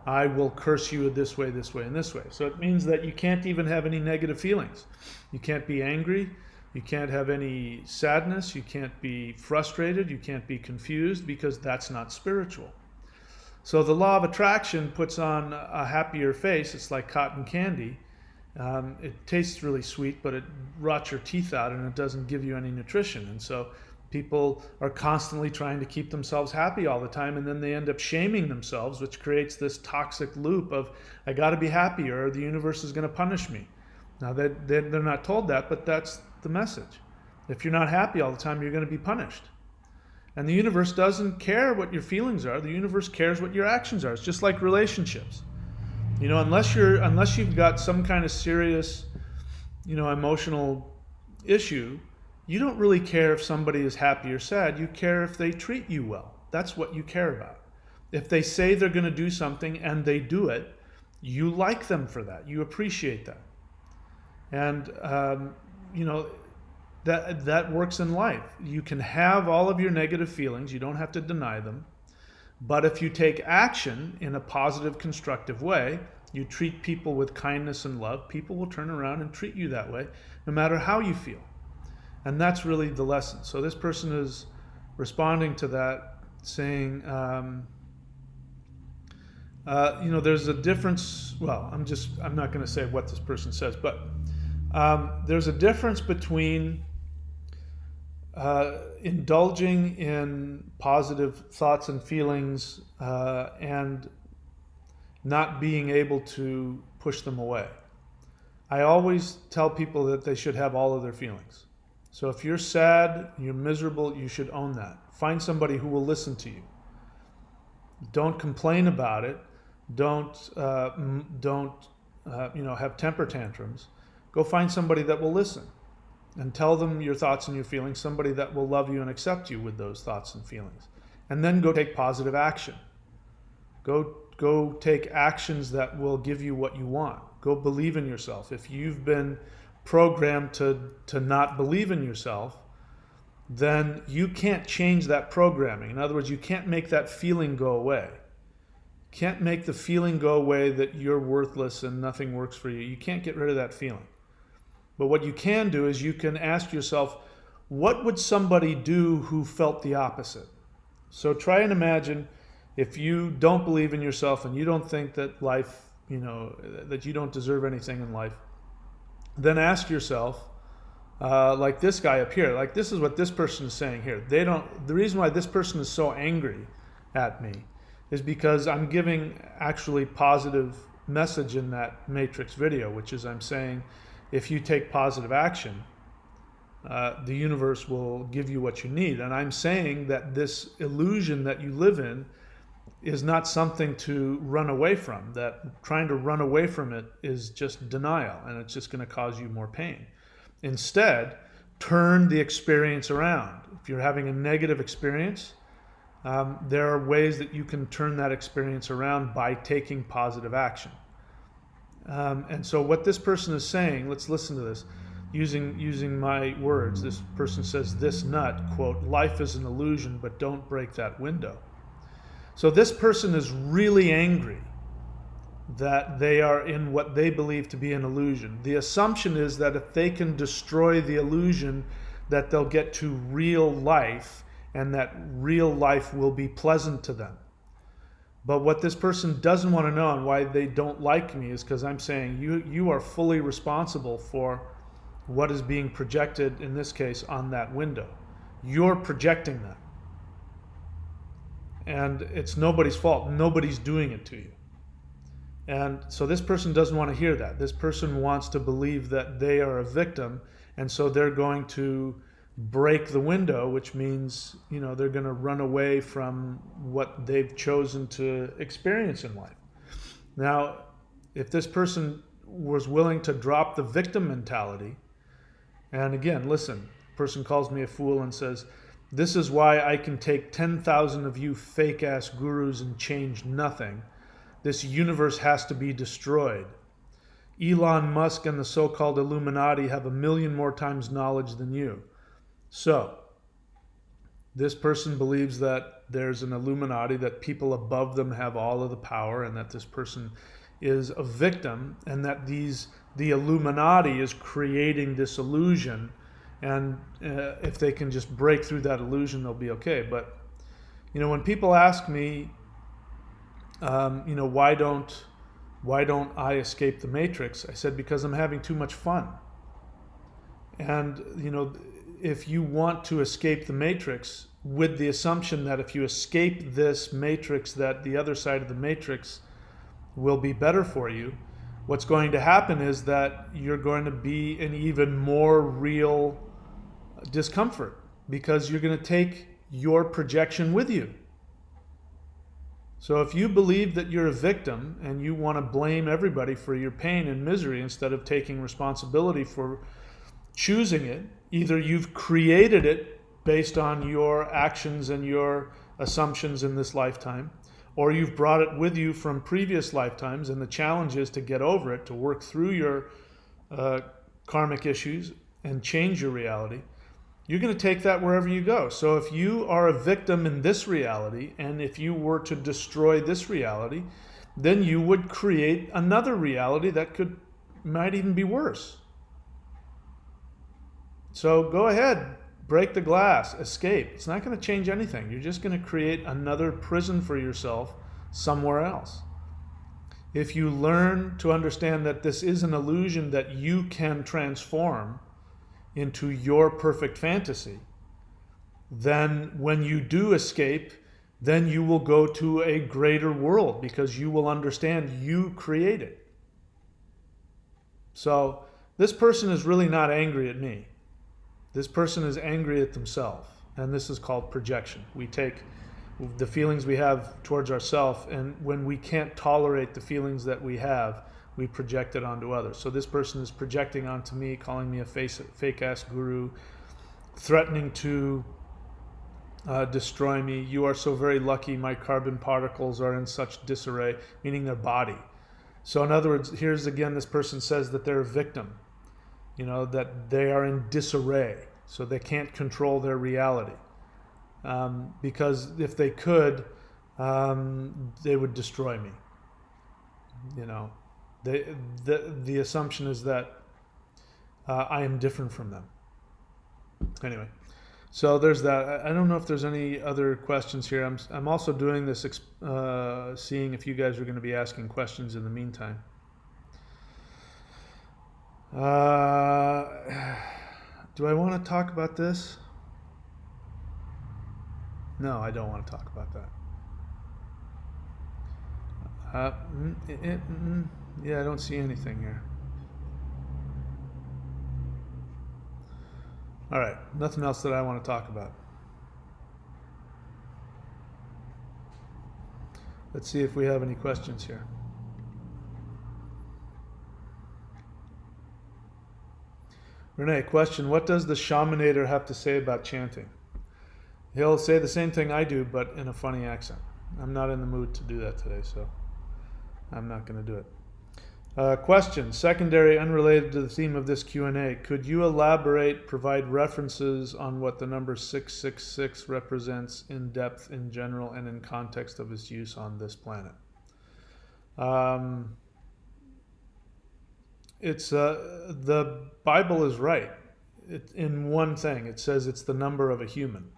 I will curse you this way, this way, and this way." So it means that you can't even have any negative feelings. You can't be angry. You can't have any sadness. You can't be frustrated. You can't be confused, because that's not spiritual. So the law of attraction puts on a happier face. It's like cotton candy. It tastes really sweet, but it rots your teeth out, and it doesn't give you any nutrition. And so people are constantly trying to keep themselves happy all the time, and then they end up shaming themselves, which creates this toxic loop of, I got to be happy or the universe is going to punish me. Now, they're not told that, but that's the message. If you're not happy all the time, you're going to be punished. And the universe doesn't care what your feelings are. The universe cares what your actions are. It's just like relationships. Unless you've got some kind of serious, emotional issue, you don't really care if somebody is happy or sad. You care if they treat you well. That's what you care about. If they say they're going to do something and they do it, you like them for that. You appreciate that. And, that works in life. You can have all of your negative feelings. You don't have to deny them. But if you take action in a positive, constructive way, you treat people with kindness and love, people will turn around and treat you that way, no matter how you feel. And that's really the lesson. So this person is responding to that, saying, there's a difference. Well, I'm not going to say what this person says, but there's a difference between indulging in positive thoughts and feelings and not being able to push them away. I always tell people that they should have all of their feelings. So if you're sad, you're miserable, you should own that. Find somebody who will listen to you. Don't complain about it. Don't have temper tantrums. Go find somebody that will listen and tell them your thoughts and your feelings, somebody that will love you and accept you with those thoughts and feelings. And then go take positive action. Go take actions that will give you what you want. Go believe in yourself. If you've been programmed to not believe in yourself, then you can't change that programming. In other words, you can't make that feeling go away. You can't make the feeling go away that you're worthless and nothing works for you. You can't get rid of that feeling. But what you can do is you can ask yourself, what would somebody do who felt the opposite? So try and imagine if you don't believe in yourself and you don't think that life, that you don't deserve anything in life, then ask yourself, like this guy up here, like this is what this person is saying here. The reason why this person is so angry at me is because I'm giving actually positive message in that matrix video, which is I'm saying if you take positive action, the universe will give you what you need. And I'm saying that this illusion that you live in is not something to run away from, that trying to run away from it is just denial, and it's just going to cause you more pain. Instead, turn the experience around. If you're having a negative experience, there are ways that you can turn that experience around by taking positive action. And so what this person is saying, let's listen to this, using my words. This person says, this nut, quote, life is an illusion, but don't break that window. So this person is really angry that they are in what they believe to be an illusion. The assumption is that if they can destroy the illusion, that they'll get to real life, and that real life will be pleasant to them. But what this person doesn't want to know, and why they don't like me, is because I'm saying you are fully responsible for what is being projected, in this case, on that window. You're projecting that. And it's nobody's fault. Nobody's doing it to you. And so this person doesn't want to hear that. This person wants to believe that they are a victim, and so they're going to break the window, which means, they're going to run away from what they've chosen to experience in life. Now, if this person was willing to drop the victim mentality, and again, listen, the person calls me a fool and says, this is why I can take 10,000 of you fake-ass gurus and change nothing. This universe has to be destroyed. Elon Musk and the so-called Illuminati have 1,000,000 more times knowledge than you. So, this person believes that there's an Illuminati, that people above them have all of the power, and that this person is a victim, and that the Illuminati is creating this illusion, and if they can just break through that illusion, they'll be okay. But, when people ask me, why don't I escape the matrix? I said, because I'm having too much fun. And, if you want to escape the matrix with the assumption that if you escape this matrix, that the other side of the matrix will be better for you, what's going to happen is that you're going to be in even more real discomfort, because you're going to take your projection with you. So if you believe that you're a victim and you want to blame everybody for your pain and misery instead of taking responsibility for choosing it, either you've created it based on your actions and your assumptions in this lifetime, or you've brought it with you from previous lifetimes, and the challenge is to get over it, to work through your karmic issues and change your reality. You're going to take that wherever you go. So if you are a victim in this reality, and if you were to destroy this reality, then you would create another reality that might even be worse. So go ahead, break the glass, escape. It's not going to change anything. You're just going to create another prison for yourself somewhere else. If you learn to understand that this is an illusion that you can transform into your perfect fantasy, then when you do escape, then you will go to a greater world, because you will understand you create it. So this person is really not angry at me. This person is angry at themselves, and this is called projection. We take the feelings we have towards ourselves, and when we can't tolerate the feelings that we have, we project it onto others. So this person is projecting onto me, calling me a fake-ass guru, threatening to destroy me. You are so very lucky, my carbon particles are in such disarray, meaning their body. So in other words, here's again, this person says that they're a victim, that they are in disarray, so they can't control their reality. Because if they could, they would destroy me. The assumption is that I am different from them. Anyway, so there's that. I don't know if there's any other questions here. I'm also doing this, seeing if you guys are going to be asking questions in the meantime. Do I want to talk about this? No, I don't want to talk about that. Yeah, I don't see anything here. All right, nothing else that I want to talk about. Let's see if we have any questions here. Renee, question: what does the shamanator have to say about chanting? He'll say the same thing I do, but in a funny accent. I'm not in the mood to do that today, so I'm not going to do it. Question, secondary, unrelated to the theme of this Q&A. Could you elaborate, provide references on what the number 666 represents in depth, in general, and in context of its use on this planet? The Bible is right. In one thing, it says it's the number of a human.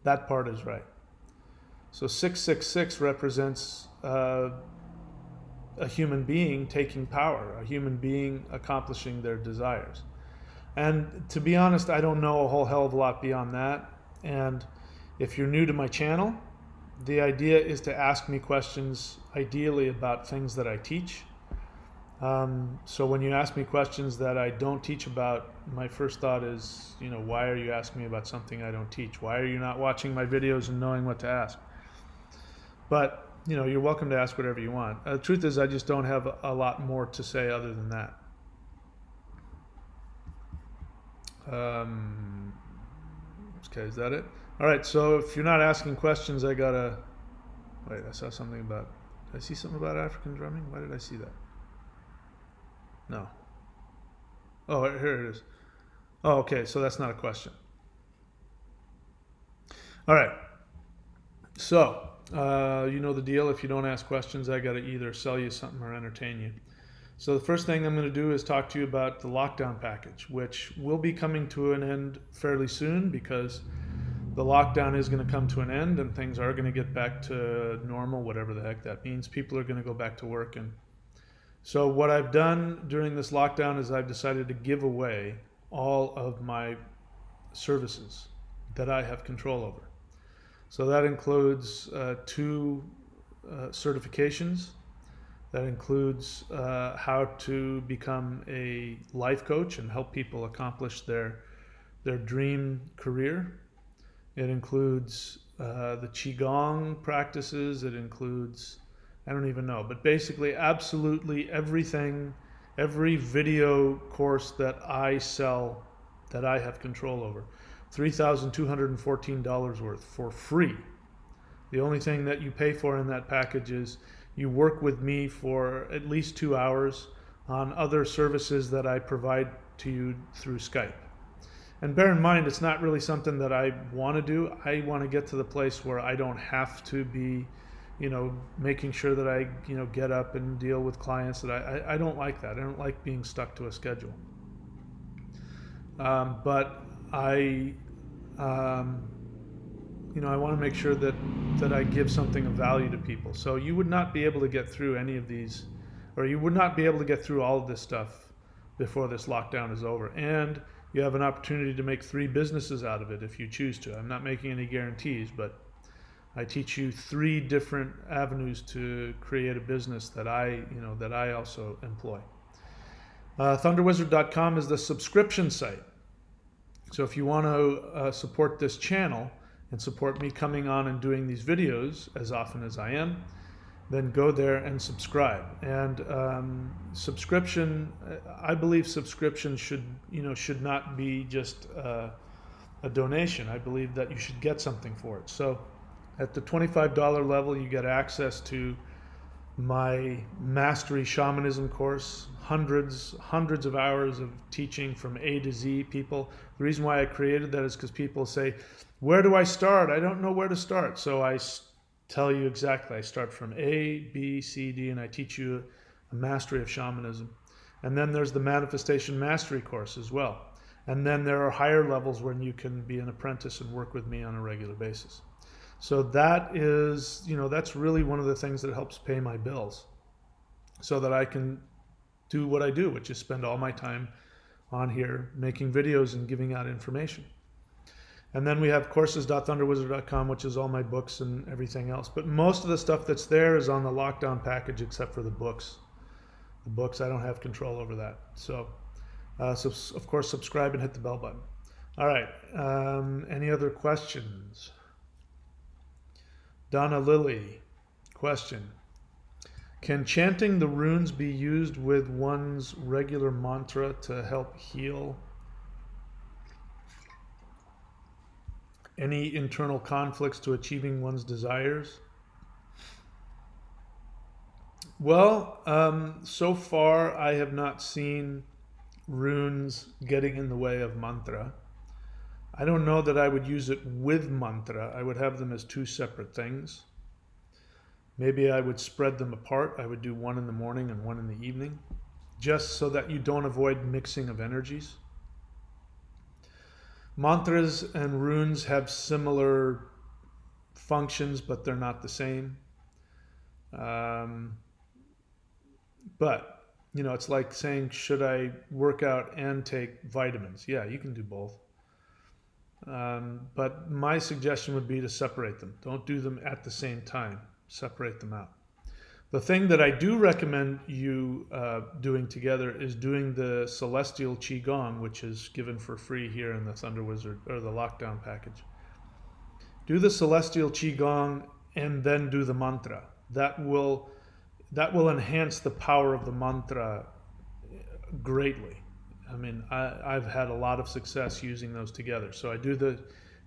That part is right. So 666 represents a human being taking power, a human being accomplishing their desires. And to be honest, I don't know a whole hell of a lot beyond that. And if you're new to my channel, the idea is to ask me questions, ideally about things that I teach. So when you ask me questions that I don't teach about, my first thought is, why are you asking me about something I don't teach? Why are you not watching my videos and knowing what to ask? But you're welcome to ask whatever you want. The truth is, I just don't have a lot more to say other than that. Okay, is that it? All right, so if you're not asking questions, I gotta... Wait, I saw something about... Did I see something about African drumming? Why did I see that? No. Oh, here it is. Oh, okay, so that's not a question. All right. So, you know the deal. If you don't ask questions, I got to either sell you something or entertain you. So the first thing I'm going to do is talk to you about the lockdown package, which will be coming to an end fairly soon because the lockdown is going to come to an end and things are going to get back to normal, whatever the heck that means. People are going to go back to work. And so what I've done during this lockdown is I've decided to give away all of my services that I have control over. So that includes 2 certifications. That includes how to become a life coach and help people accomplish their dream career. It includes the Qigong practices. It includes, I don't even know, but basically absolutely everything, every video course that I sell that I have control over. $3,214 worth for free. The only thing that you pay for in that package is you work with me for at least 2 hours on other services that I provide to you through Skype. And bear in mind, it's not really something that I want to do. I want to get to the place where I don't have to be, making sure that I, get up and deal with clients that I don't like that. I don't like being stuck to a schedule. But I want to make sure that I give something of value to people. So you would not be able to get through any of these, or you would not be able to get through all of this stuff before this lockdown is over. And you have an opportunity to make 3 businesses out of it if you choose to. I'm not making any guarantees, but I teach you 3 different avenues to create a business that I also employ. ThunderWizard.com is the subscription site. So if you want to support this channel and support me coming on and doing these videos as often as I am, then go there and subscribe. And subscription, I believe subscription should not be just a donation. I believe that you should get something for it. So at the $25 level, you get access to my Mastery Shamanism course, hundreds of hours of teaching from A to Z people. The reason why I created that is because people say, where do I start? I don't know where to start. So I tell you exactly. I start from A, B, C, D, and I teach you a mastery of shamanism. And then there's the Manifestation Mastery course as well. And then there are higher levels when you can be an apprentice and work with me on a regular basis. So that is, that's really one of the things that helps pay my bills so that I can do what I do, which is spend all my time on here making videos and giving out information. And then we have courses.thunderwizard.com, which is all my books and everything else. But most of the stuff that's there is on the lockdown package, except for the books. The books, I don't have control over that. So of course, subscribe and hit the bell button. All right. Any other questions? Donna Lilly, question. Can chanting the runes be used with one's regular mantra to help heal any internal conflicts to achieving one's desires? Well, so far I have not seen runes getting in the way of mantra. I don't know that I would use it with mantra. I would have them as two separate things. Maybe I would spread them apart. I would do one in the morning and one in the evening, just so that you don't avoid mixing of energies. Mantras and runes have similar functions, but they're not the same. But, it's like saying, should I work out and take vitamins? Yeah, you can do both. But my suggestion would be to separate them. Don't do them at the same time. Separate them out. The thing that I do recommend you doing together is doing the Celestial Qigong, which is given for free here in the Thunder Wizard, or the Lockdown package. Do the Celestial Qigong and then do the mantra. That will enhance the power of the mantra greatly. I mean, I've had a lot of success using those together. So I do the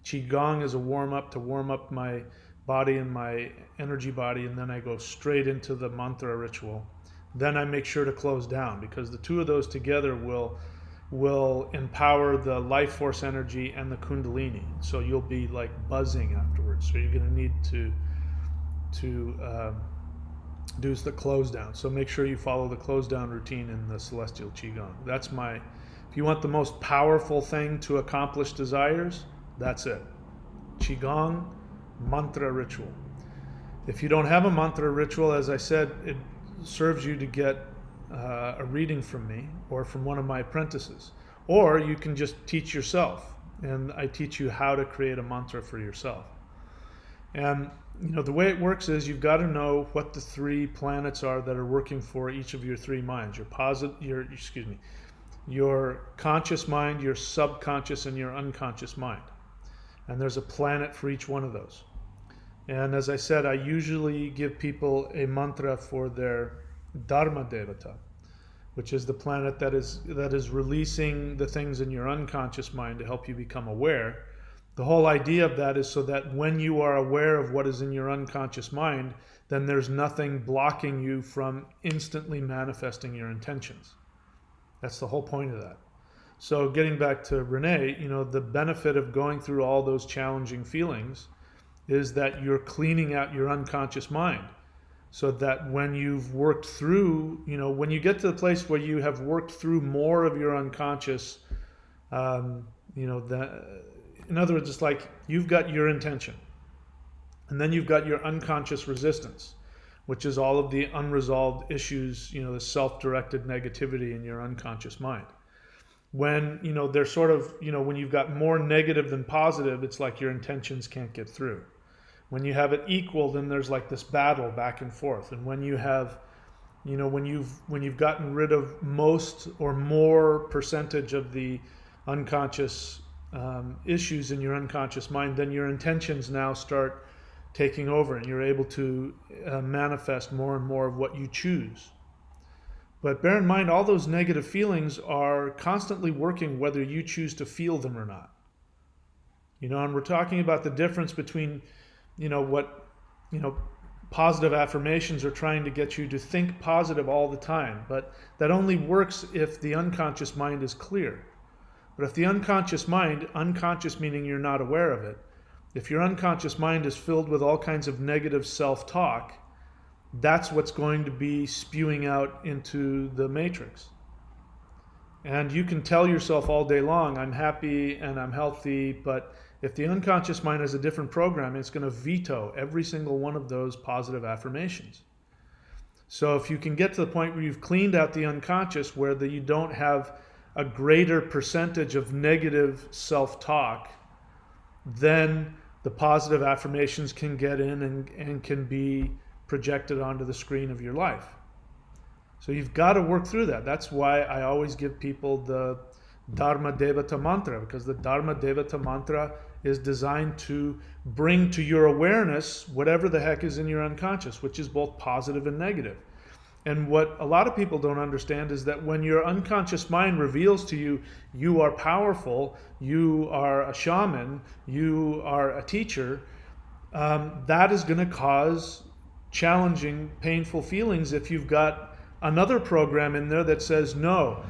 Qigong as a warm-up to warm up my body and my energy body, and then I go straight into the mantra ritual. Then I make sure to close down, because the two of those together will empower the life force energy and the kundalini. So you'll be like buzzing afterwards. So you're going to need to do the close down. So make sure you follow the close down routine in the Celestial Qigong. If you want the most powerful thing to accomplish desires, that's it. Qigong, mantra ritual. If you don't have a mantra ritual, as I said, it serves you to get a reading from me or from one of my apprentices. Or you can just teach yourself, and I teach you how to create a mantra for yourself. And the way it works is you've got to know what the three planets are that are working for each of your three minds. Your conscious mind, your subconscious, and your unconscious mind. And there's a planet for each one of those. And as I said, I usually give people a mantra for their Dharma Devata, which is the planet that is releasing the things in your unconscious mind to help you become aware. The whole idea of that is so that when you are aware of what is in your unconscious mind, then there's nothing blocking you from instantly manifesting your intentions. That's the whole point of that. So getting back to Renee, the benefit of going through all those challenging feelings is that you're cleaning out your unconscious mind, so that when you've worked through, when you get to the place where you have worked through more of your unconscious, in other words, it's like you've got your intention, and then you've got your unconscious resistance, which is all of the unresolved issues, the self-directed negativity in your unconscious mind. When, they're sort of, when you've got more negative than positive, it's like your intentions can't get through. When you have it equal, then there's like this battle back and forth. And when you have, when you've gotten rid of most or more percentage of the unconscious issues in your unconscious mind, then your intentions now start taking over, and you're able to manifest more and more of what you choose. But bear in mind, all those negative feelings are constantly working whether you choose to feel them or not. And we're talking about the difference between, what, positive affirmations are trying to get you to think positive all the time. But that only works if the unconscious mind is clear. But if the unconscious mind, unconscious meaning you're not aware of it, if your unconscious mind is filled with all kinds of negative self-talk, that's what's going to be spewing out into the matrix. And you can tell yourself all day long, I'm happy and I'm healthy, but if the unconscious mind has a different program, it's going to veto every single one of those positive affirmations. So if you can get to the point where you've cleaned out the unconscious, where you don't have a greater percentage of negative self-talk, then the positive affirmations can get in and can be projected onto the screen of your life. So you've got to work through that. That's why I always give people the Dharma Devata mantra, because the Dharma Devata mantra is designed to bring to your awareness whatever the heck is in your unconscious, which is both positive and negative. And what a lot of people don't understand is that when your unconscious mind reveals to you, you are powerful, you are a shaman, you are a teacher, that is going to cause challenging, painful feelings if you've got another program in there that says, no,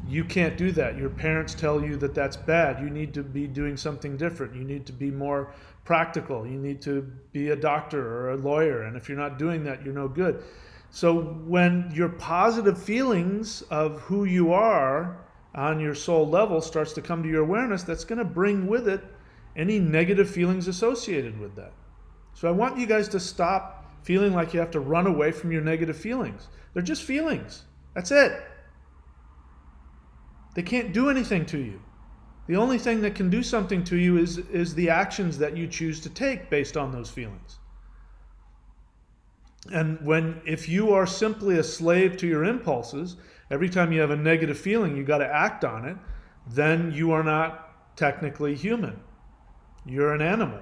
you can't do that. Your parents tell you that that's bad. You need to be doing something different. You need to be more practical. You need to be a doctor or a lawyer. And if you're not doing that, you're no good. So when your positive feelings of who you are on your soul level starts to come to your awareness, that's going to bring with it any negative feelings associated with that. So I want you guys to stop feeling like you have to run away from your negative feelings. They're just feelings. That's it. They can't do anything to you. The only thing that can do something to you is the actions that you choose to take based on those feelings. And if you are simply a slave to your impulses, every time you have a negative feeling, you got to act on it, then you are not technically human. You're an animal.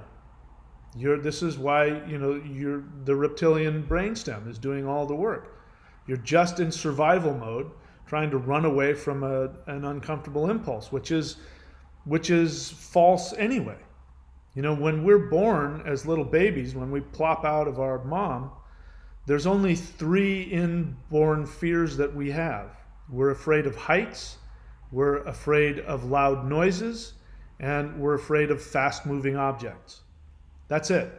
This is why the reptilian brainstem is doing all the work. You're just in survival mode, trying to run away from an uncomfortable impulse, which is false anyway. When we're born as little babies, when we plop out of our mom, there's only 3 inborn fears that we have. We're afraid of heights, we're afraid of loud noises, and we're afraid of fast-moving objects. That's it.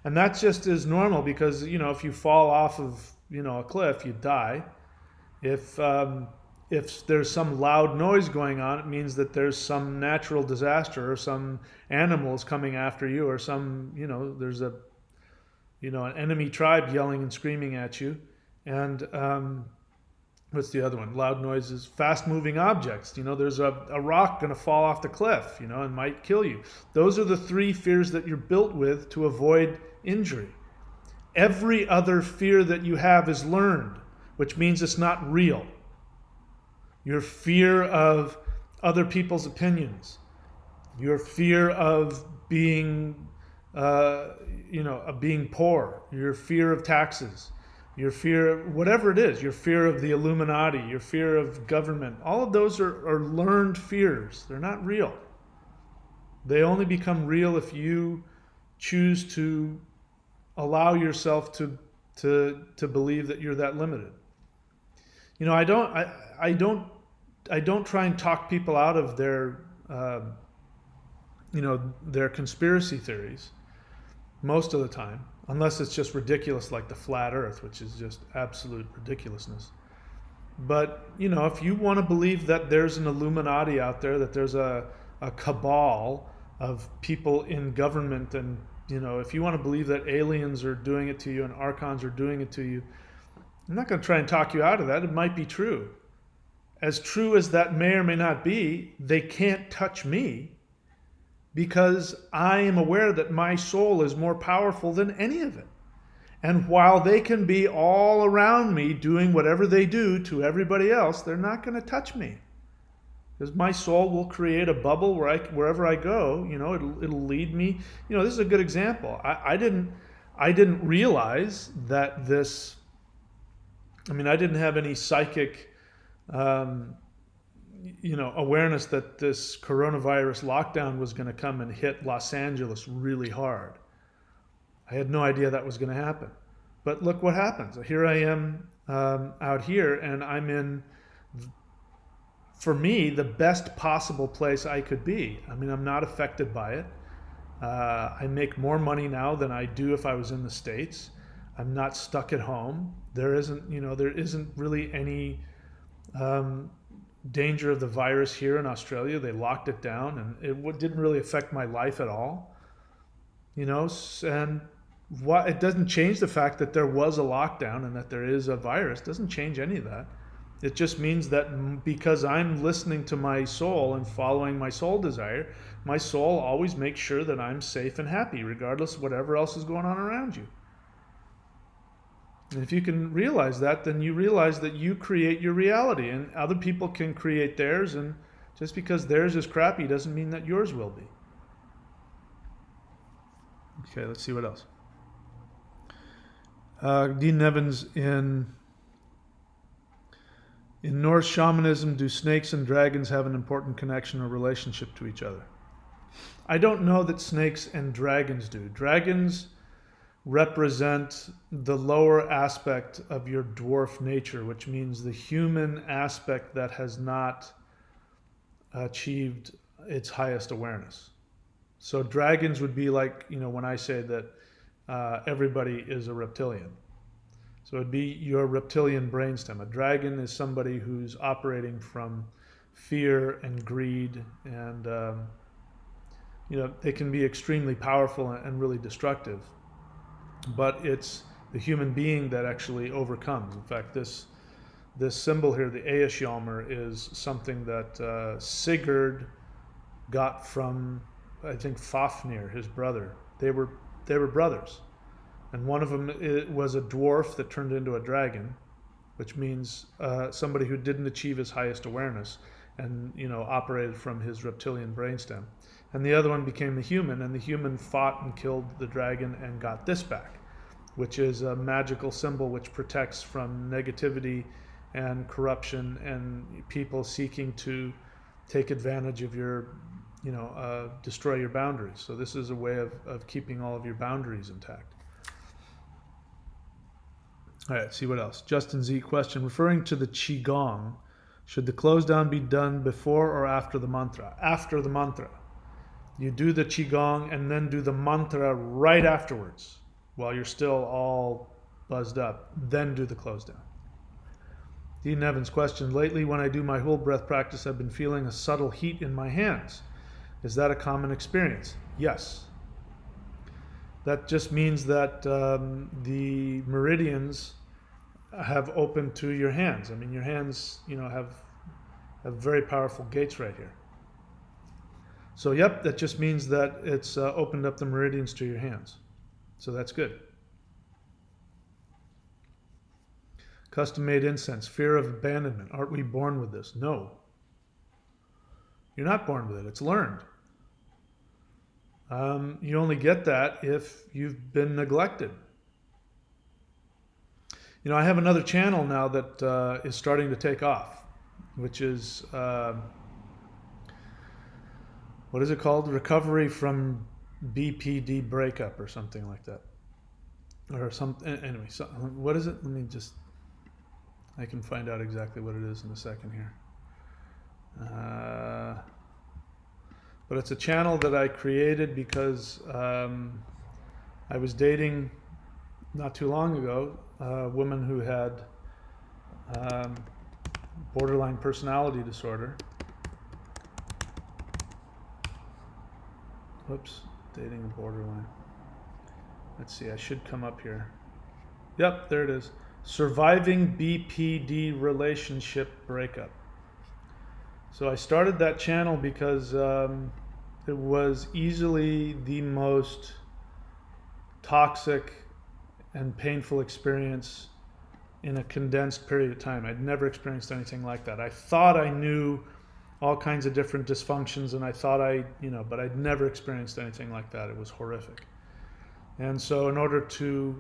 And that just is normal because, if you fall off of, a cliff, you die. If there's some loud noise going on, it means that there's some natural disaster or some animals coming after you or there's an enemy tribe yelling and screaming at you. And what's the other one? Loud noises, fast-moving objects. There's a rock going to fall off the cliff, and might kill you. Those are the 3 fears that you're built with to avoid injury. Every other fear that you have is learned, which means it's not real. Your fear of other people's opinions, your fear of being of being poor, your fear of taxes, your fear, whatever it is, your fear of the Illuminati, your fear of government, all of those are learned fears. They're not real. They only become real if you choose to allow yourself to believe that you're that limited. I don't try and talk people out of their their conspiracy theories most of the time, unless it's just ridiculous like the flat earth, which is just absolute ridiculousness. But, if you want to believe that there's an Illuminati out there, that there's a cabal of people in government, and, if you want to believe that aliens are doing it to you and archons are doing it to you, I'm not going to try and talk you out of that. It might be true. As true as that may or may not be, they can't touch me, because I am aware that my soul is more powerful than any of it. And while they can be all around me doing whatever they do to everybody else, they're not going to touch me. Because my soul will create a bubble wherever I go. It'll lead me. This is a good example. I didn't realize that this. I didn't have any psychic awareness that this coronavirus lockdown was going to come and hit Los Angeles really hard. I had no idea that was going to happen. But look what happens. Here I am out here, and I'm in, for me, the best possible place I could be. I'm not affected by it. I make more money now than I do if I was in the States. I'm not stuck at home. There isn't really any danger of the virus here in Australia. They locked it down, and it didn't really affect my life at all. And it doesn't change the fact that there was a lockdown and that there is a virus. It doesn't change any of that. It just means that because I'm listening to my soul and following my soul desire, my soul always makes sure that I'm safe and happy, regardless of whatever else is going on around you. And if you can realize that, then you realize that you create your reality, and other people can create theirs, and just because theirs is crappy doesn't mean that yours will be. Okay, let's see what else. Dean Nevins, in Norse shamanism, do snakes and dragons have an important connection or relationship to each other? I don't know that snakes and dragons do. Dragons represent the lower aspect of your dwarf nature, which means the human aspect that has not achieved its highest awareness. So dragons would be like, when I say that everybody is a reptilian. So it'd be your reptilian brainstem. A dragon is somebody who's operating from fear and greed, and they can be extremely powerful and really destructive. But it's the human being that actually overcomes. In fact, this symbol here, the Eyjolfur, is something that Sigurd got from, I think, Fafnir, his brother. They were brothers. And one of them was a dwarf that turned into a dragon, which means somebody who didn't achieve his highest awareness and operated from his reptilian brainstem. And the other one became the human, and the human fought and killed the dragon and got this back, which is a magical symbol which protects from negativity and corruption and people seeking to take advantage of your, destroy your boundaries. So this is a way of keeping all of your boundaries intact. All right, see what else. Justin Z question, referring to the Qigong, should the close down be done before or after the mantra? After the mantra. You do the Qigong and then do the mantra right afterwards while you're still all buzzed up. Then do the close down. Dean Evans question, lately when I do my whole breath practice, I've been feeling a subtle heat in my hands. Is that a common experience? Yes. That just means that the meridians have opened to your hands. I mean, your hands, have very powerful gates right here. So, yep, that just means that it's opened up the meridians to your hands. So that's good. Custom-made incense, fear of abandonment. Aren't we born with this? No. You're not born with it. It's learned. You only get that if you've been neglected. I have another channel now that is starting to take off, which is, what is it called? Recovery from BPD breakup or something like that. Or anyway, what is it? I can find out exactly what it is in a second here. But it's a channel that I created because I was dating not too long ago a woman who had borderline personality disorder. Whoops, dating a borderline. Let's see, I should come up here. Yep, there it is. Surviving BPD relationship breakup. So I started that channel because it was easily the most toxic and painful experience in a condensed period of time. I'd never experienced anything like that. I thought I knew all kinds of different dysfunctions, and I thought but I'd never experienced anything like that. It was horrific. And so in order to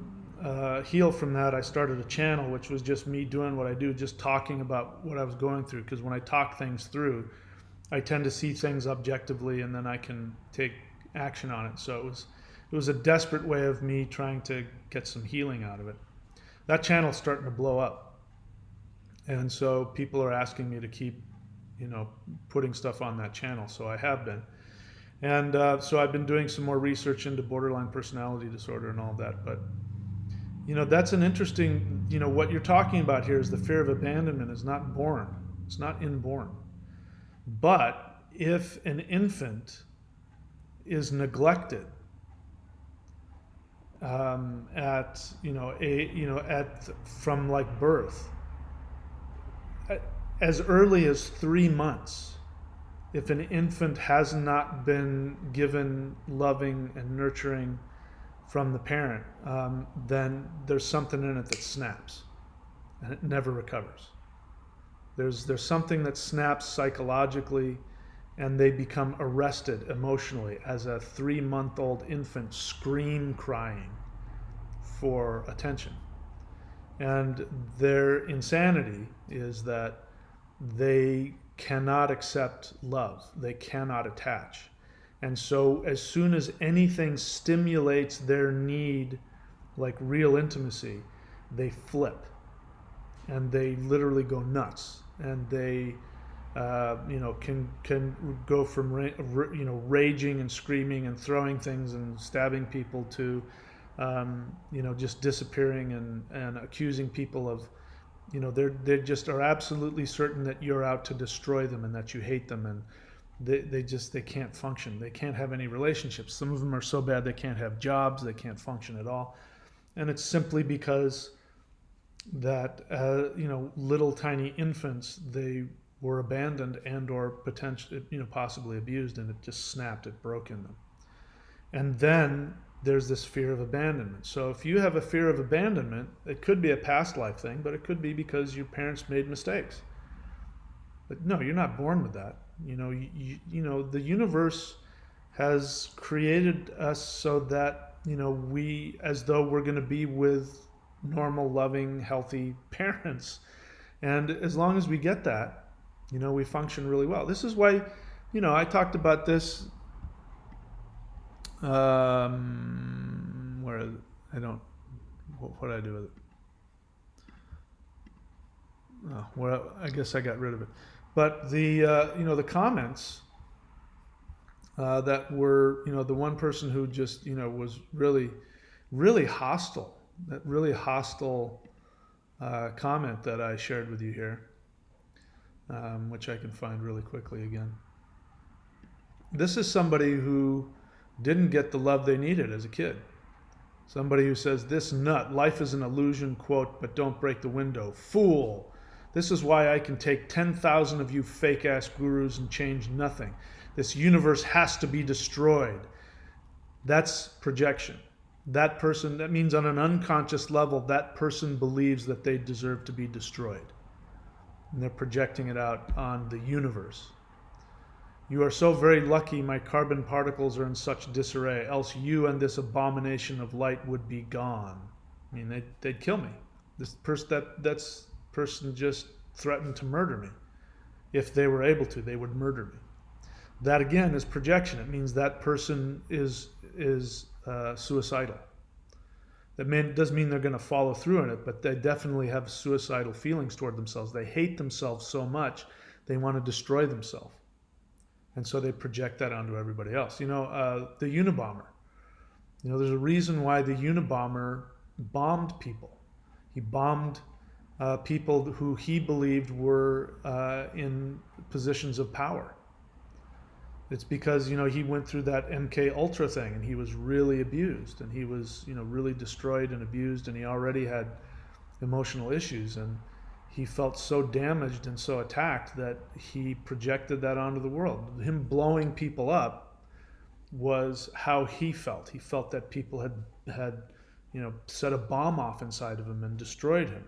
heal from that, I started a channel which was just me doing what I do, just talking about what I was going through. Because when I talk things through, I tend to see things objectively, and then I can take action on it. So it was a desperate way of me trying to get some healing out of it. That channel's starting to blow up. And so people are asking me to keep, putting stuff on that channel. So I have been. And so I've been doing some more research into borderline personality disorder and all that. But, that's an interesting, what you're talking about here is the fear of abandonment is not born. It's not inborn. But if an infant is neglected from like birth, as early as 3 months, if an infant has not been given loving and nurturing from the parent, then there's something in it that snaps and it never recovers. There's something that snaps psychologically, and they become arrested emotionally as a 3-month-old infant scream crying for attention. And their insanity is that they cannot accept love, they cannot attach. And so, as soon as anything stimulates their need, like real intimacy, they flip and they literally go nuts. And they, can go from raging and screaming and throwing things and stabbing people to, just disappearing and accusing people of, they just are absolutely certain that you're out to destroy them and that you hate them, and they can't function. They can't have any relationships. Some of them are so bad they can't have jobs. They can't function at all, and it's simply because that little tiny infants, they were abandoned and or potentially possibly abused, and it just snapped. It broke in them. And then there's this fear of abandonment. So if you have a fear of abandonment, it could be a past life thing, but it could be because your parents made mistakes. But no, you're not born with that. The universe has created us so that we, as though we're going to be with normal, loving, healthy parents. And as long as we get that, we function really well. This is why, I talked about this. Where I don't, what did I do with it? Oh, well, I guess I got rid of it. But the comments that were, the one person who just, was really, really hostile. That really hostile comment that I shared with you here, which I can find really quickly again. This is somebody who didn't get the love they needed as a kid. Somebody who says, "This nut, life is an illusion, quote, but don't break the window. Fool. This is why I can take 10,000 of you fake-ass gurus and change nothing. This universe has to be destroyed." That's projection. That person, that means on an unconscious level, that person believes that they deserve to be destroyed. And they're projecting it out on the universe. "You are so very lucky my carbon particles are in such disarray, else you and this abomination of light would be gone." I mean, they'd kill me. This person just threatened to murder me. If they were able to, they would murder me. That again is projection. It means that person is suicidal. That doesn't mean they're going to follow through on it, but they definitely have suicidal feelings toward themselves. They hate themselves so much, they want to destroy themselves. And so they project that onto everybody else. The Unabomber. There's a reason why the Unabomber bombed people. He bombed people who he believed were in positions of power. It's because, he went through that MK Ultra thing and he was really abused and he was, really destroyed and abused, and he already had emotional issues, and he felt so damaged and so attacked that he projected that onto the world. Him blowing people up was how he felt. He felt that people had set a bomb off inside of him and destroyed him.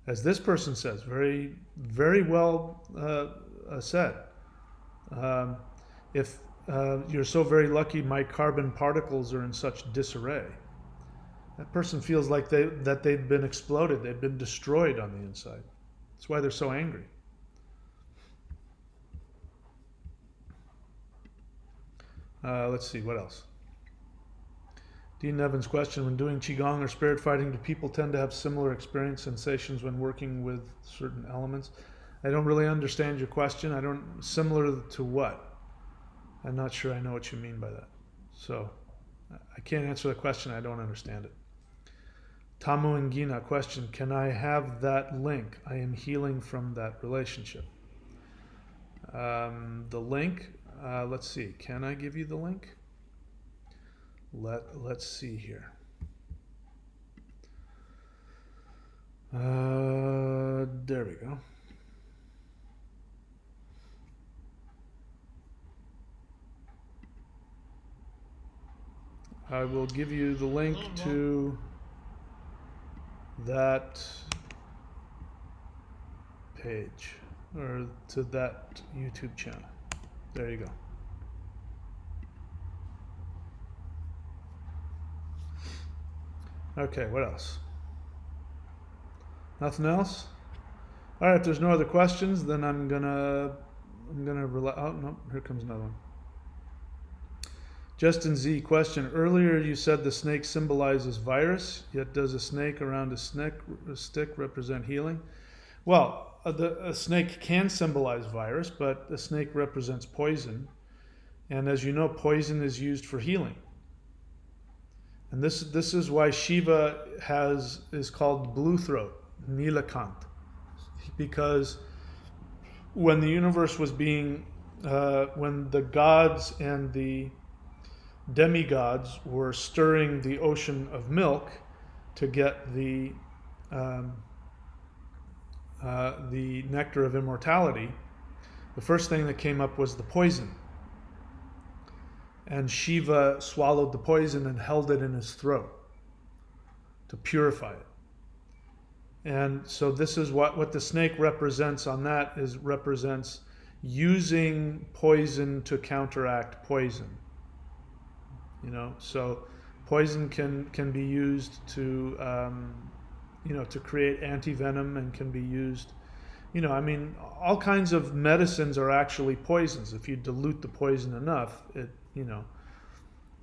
As this person says, very, very well said. If you're so very lucky my carbon particles are in such disarray. That person feels like that they've been exploded, they've been destroyed on the inside. That's why they're so angry. Let's see, what else? Dean Nevin's question: when doing Qigong or spirit fighting, do people tend to have similar experience sensations when working with certain elements? I don't really understand your question. Similar to what? I'm not sure I know what you mean by that. So I can't answer the question. I don't understand it. Tamu and Gina question: can I have that link? I am healing from that relationship. The link, let's see. Can I give you the link? Let's see here. There we go. I will give you the link to that page, or to that YouTube channel. There you go. Okay, what else? Nothing else? All right, if there's no other questions, then I'm gonna oh no, here comes another one. Justin Z question: earlier you said the snake symbolizes virus, yet does a snake around a stick represent healing? Well, a snake can symbolize virus, but a snake represents poison, and as you know, poison is used for healing. And this is why Shiva is called blue throat, Nilakant, because when the universe was being, when the gods and the demigods were stirring the ocean of milk to get the nectar of immortality, the first thing that came up was the poison. And Shiva swallowed the poison and held it in his throat to purify it. And so this is what the snake represents on that represents using poison to counteract poison. So poison can be used to to create anti-venom, and can be used, all kinds of medicines are actually poisons. If you dilute the poison enough,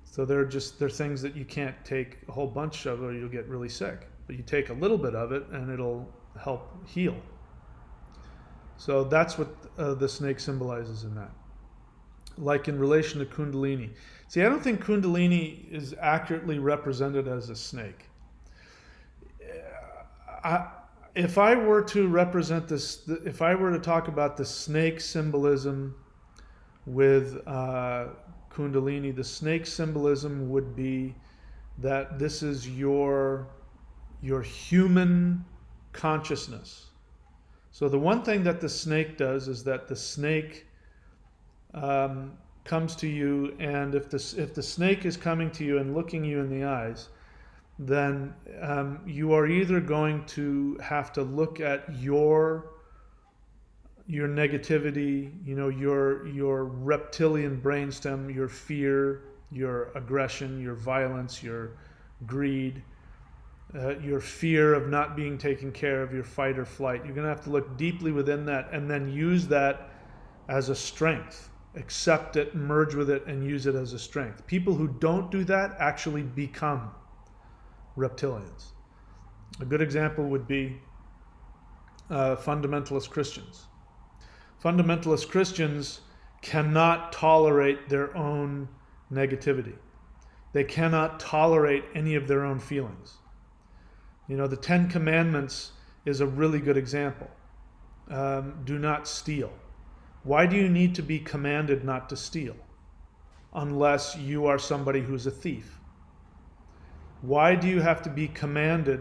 so they're things that you can't take a whole bunch of, or you'll get really sick. But you take a little bit of it and it'll help heal. So that's what the snake symbolizes in that. Like in relation to Kundalini. See, I don't think Kundalini is accurately represented as a snake. If I were to represent this, if I were to talk about the snake symbolism with Kundalini, the snake symbolism would be that this is your human consciousness. So the one thing that the snake does is that the snake comes to you, and if the snake is coming to you and looking you in the eyes, then you are either going to have to look at your negativity, your reptilian brainstem, your fear, your aggression, your violence, your greed, your fear of not being taken care of, your fight or flight. You're going to have to look deeply within that and then use that as a strength. Accept it, merge with it, and use it as a strength. People who don't do that actually become reptilians. A good example would be fundamentalist Christians. Fundamentalist Christians cannot tolerate their own negativity. They cannot tolerate any of their own feelings. The 10 Commandments is a really good example. Do not steal. Why do you need to be commanded not to steal? Unless you are somebody who's a thief. Why do you have to be commanded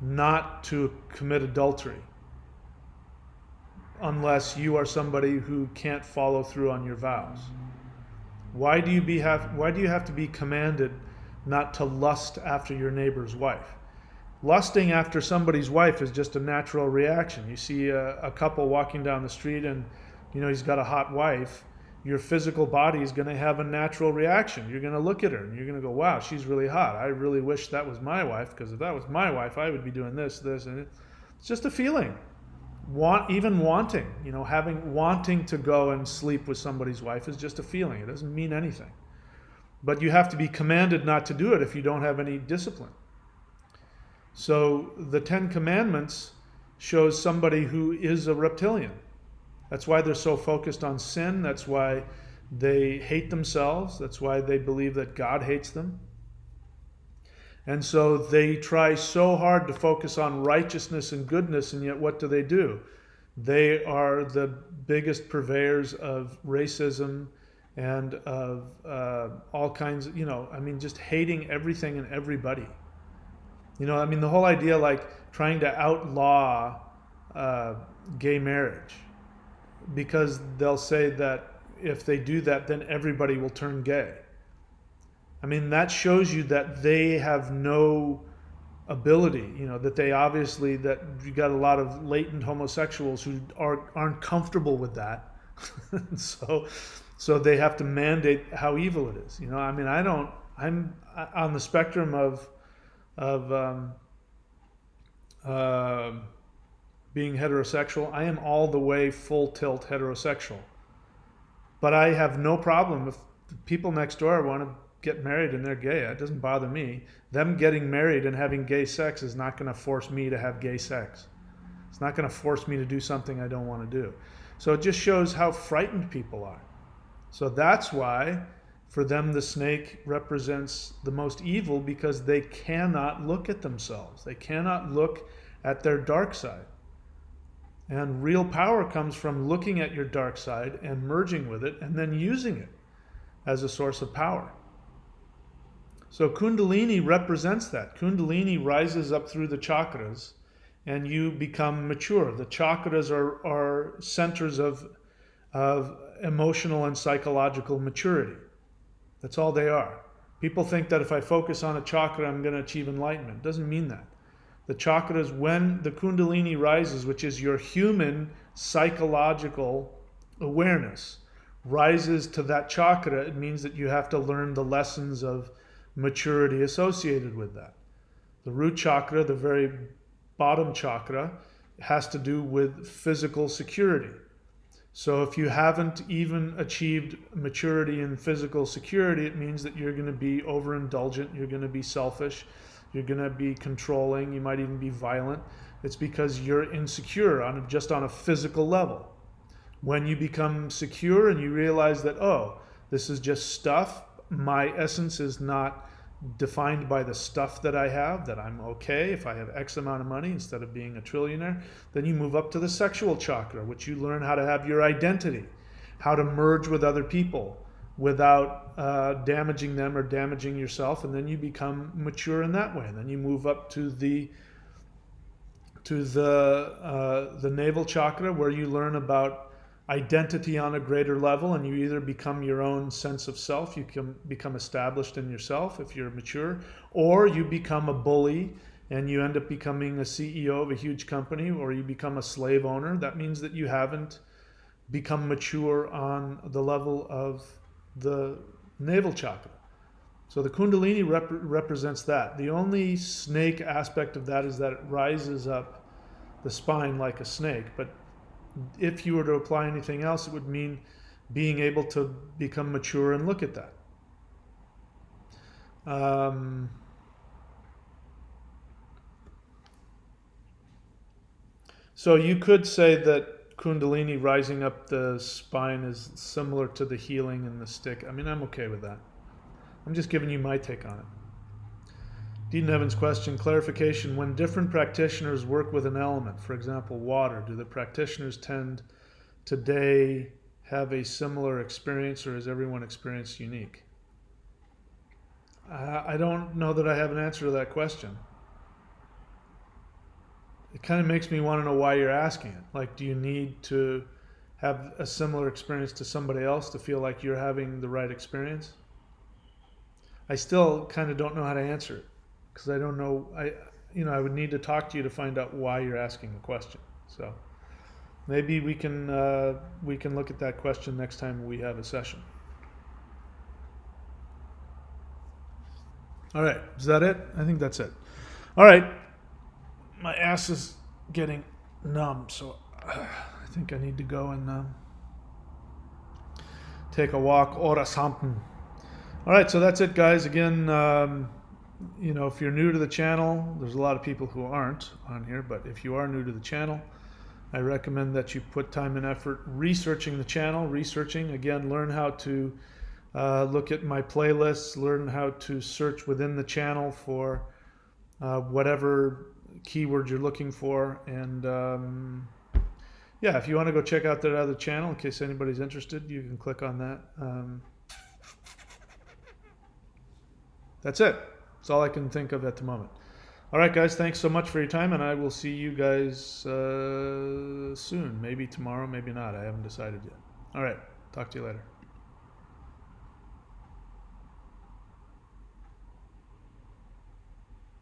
not to commit adultery? Unless you are somebody who can't follow through on your vows. Why do you have to be commanded not to lust after your neighbor's wife? Lusting after somebody's wife is just a natural reaction. You see a couple walking down the street and he's got a hot wife. Your physical body is going to have a natural reaction. You're going to look at her and you're going to go, wow, she's really hot. I really wish that was my wife, because if that was my wife, I would be doing this, and it's just a feeling. Wanting to go and sleep with somebody's wife is just a feeling. It doesn't mean anything. But you have to be commanded not to do it if you don't have any discipline. So the 10 Commandments shows somebody who is a reptilian. That's why they're so focused on sin. That's why they hate themselves. That's why they believe that God hates them. And so they try so hard to focus on righteousness and goodness, and yet what do? They are the biggest purveyors of racism and of all kinds of, just hating everything and everybody. The whole idea, like trying to outlaw gay marriage, because they'll say that if they do that, then everybody will turn gay. I mean, that shows you that they have no ability, that they obviously, that you got a lot of latent homosexuals who aren't comfortable with that. So they have to mandate how evil it is. I mean, I'm on the spectrum of uh, being heterosexual. I am all the way full tilt heterosexual. But I have no problem if the people next door want to get married and they're gay. It doesn't bother me. Them getting married and having gay sex is not going to force me to have gay sex. It's not going to force me to do something I don't want to do. So it just shows how frightened people are. So that's why for them the snake represents the most evil, because they cannot look at themselves. They cannot look at their dark side. And real power comes from looking at your dark side and merging with it and then using it as a source of power. So Kundalini represents that. Kundalini rises up through the chakras and you become mature. The chakras are centers of emotional and psychological maturity. That's all they are. People think that if I focus on a chakra, I'm going to achieve enlightenment. It doesn't mean that. The chakras, when the Kundalini rises, which is your human psychological awareness, rises to that chakra, it means that you have to learn the lessons of maturity associated with that. The root chakra, the very bottom chakra, has to do with physical security. So if you haven't even achieved maturity in physical security, it means that you're going to be overindulgent, you're going to be selfish, you're going to be controlling, you might even be violent. It's because you're insecure just on a physical level. When you become secure and you realize that, oh, this is just stuff, my essence is not defined by the stuff that I have, that I'm okay if I have X amount of money instead of being a trillionaire, then you move up to the sexual chakra, which you learn how to have your identity, how to merge with other people without damaging them or damaging yourself, and then you become mature in that way. And then you move up to the navel chakra, where you learn about identity on a greater level, and you either become your own sense of self, you can become established in yourself if you're mature, or you become a bully and you end up becoming a CEO of a huge company, or you become a slave owner. That means that you haven't become mature on the level of the navel chakra. So the Kundalini represents that. The only snake aspect of that is that it rises up the spine like a snake. But if you were to apply anything else, it would mean being able to become mature and look at that. So you could say that Kundalini rising up the spine is similar to the healing in the stick. I mean, I'm okay with that. I'm just giving you my take on it. Dean Evans' question, clarification: when different practitioners work with an element, for example, water, do the practitioners tend today have a similar experience, or is everyone experience unique? I don't know that I have an answer to that question. It kind of makes me want to know why you're asking it. Like, do you need to have a similar experience to somebody else to feel like you're having the right experience? I still kind of don't know how to answer it, because I don't know. I would need to talk to you to find out why you're asking the question. So maybe we can look at that question next time we have a session. All right, is that it? I think that's it. All right, my ass is getting numb, so I think I need to go and take a walk or something. All right, so that's it, guys. Again, if you're new to the channel, there's a lot of people who aren't on here, but if you are new to the channel, I recommend that you put time and effort researching the channel. Again, learn how to look at my playlists, learn how to search within the channel for whatever keyword you're looking for. And if you want to go check out that other channel, in case anybody's interested, you can click on that. That's it. That's all I can think of at the moment. All right, guys, thanks so much for your time, and I will see you guys soon. Maybe tomorrow, maybe not. I haven't decided yet. All right, talk to you later.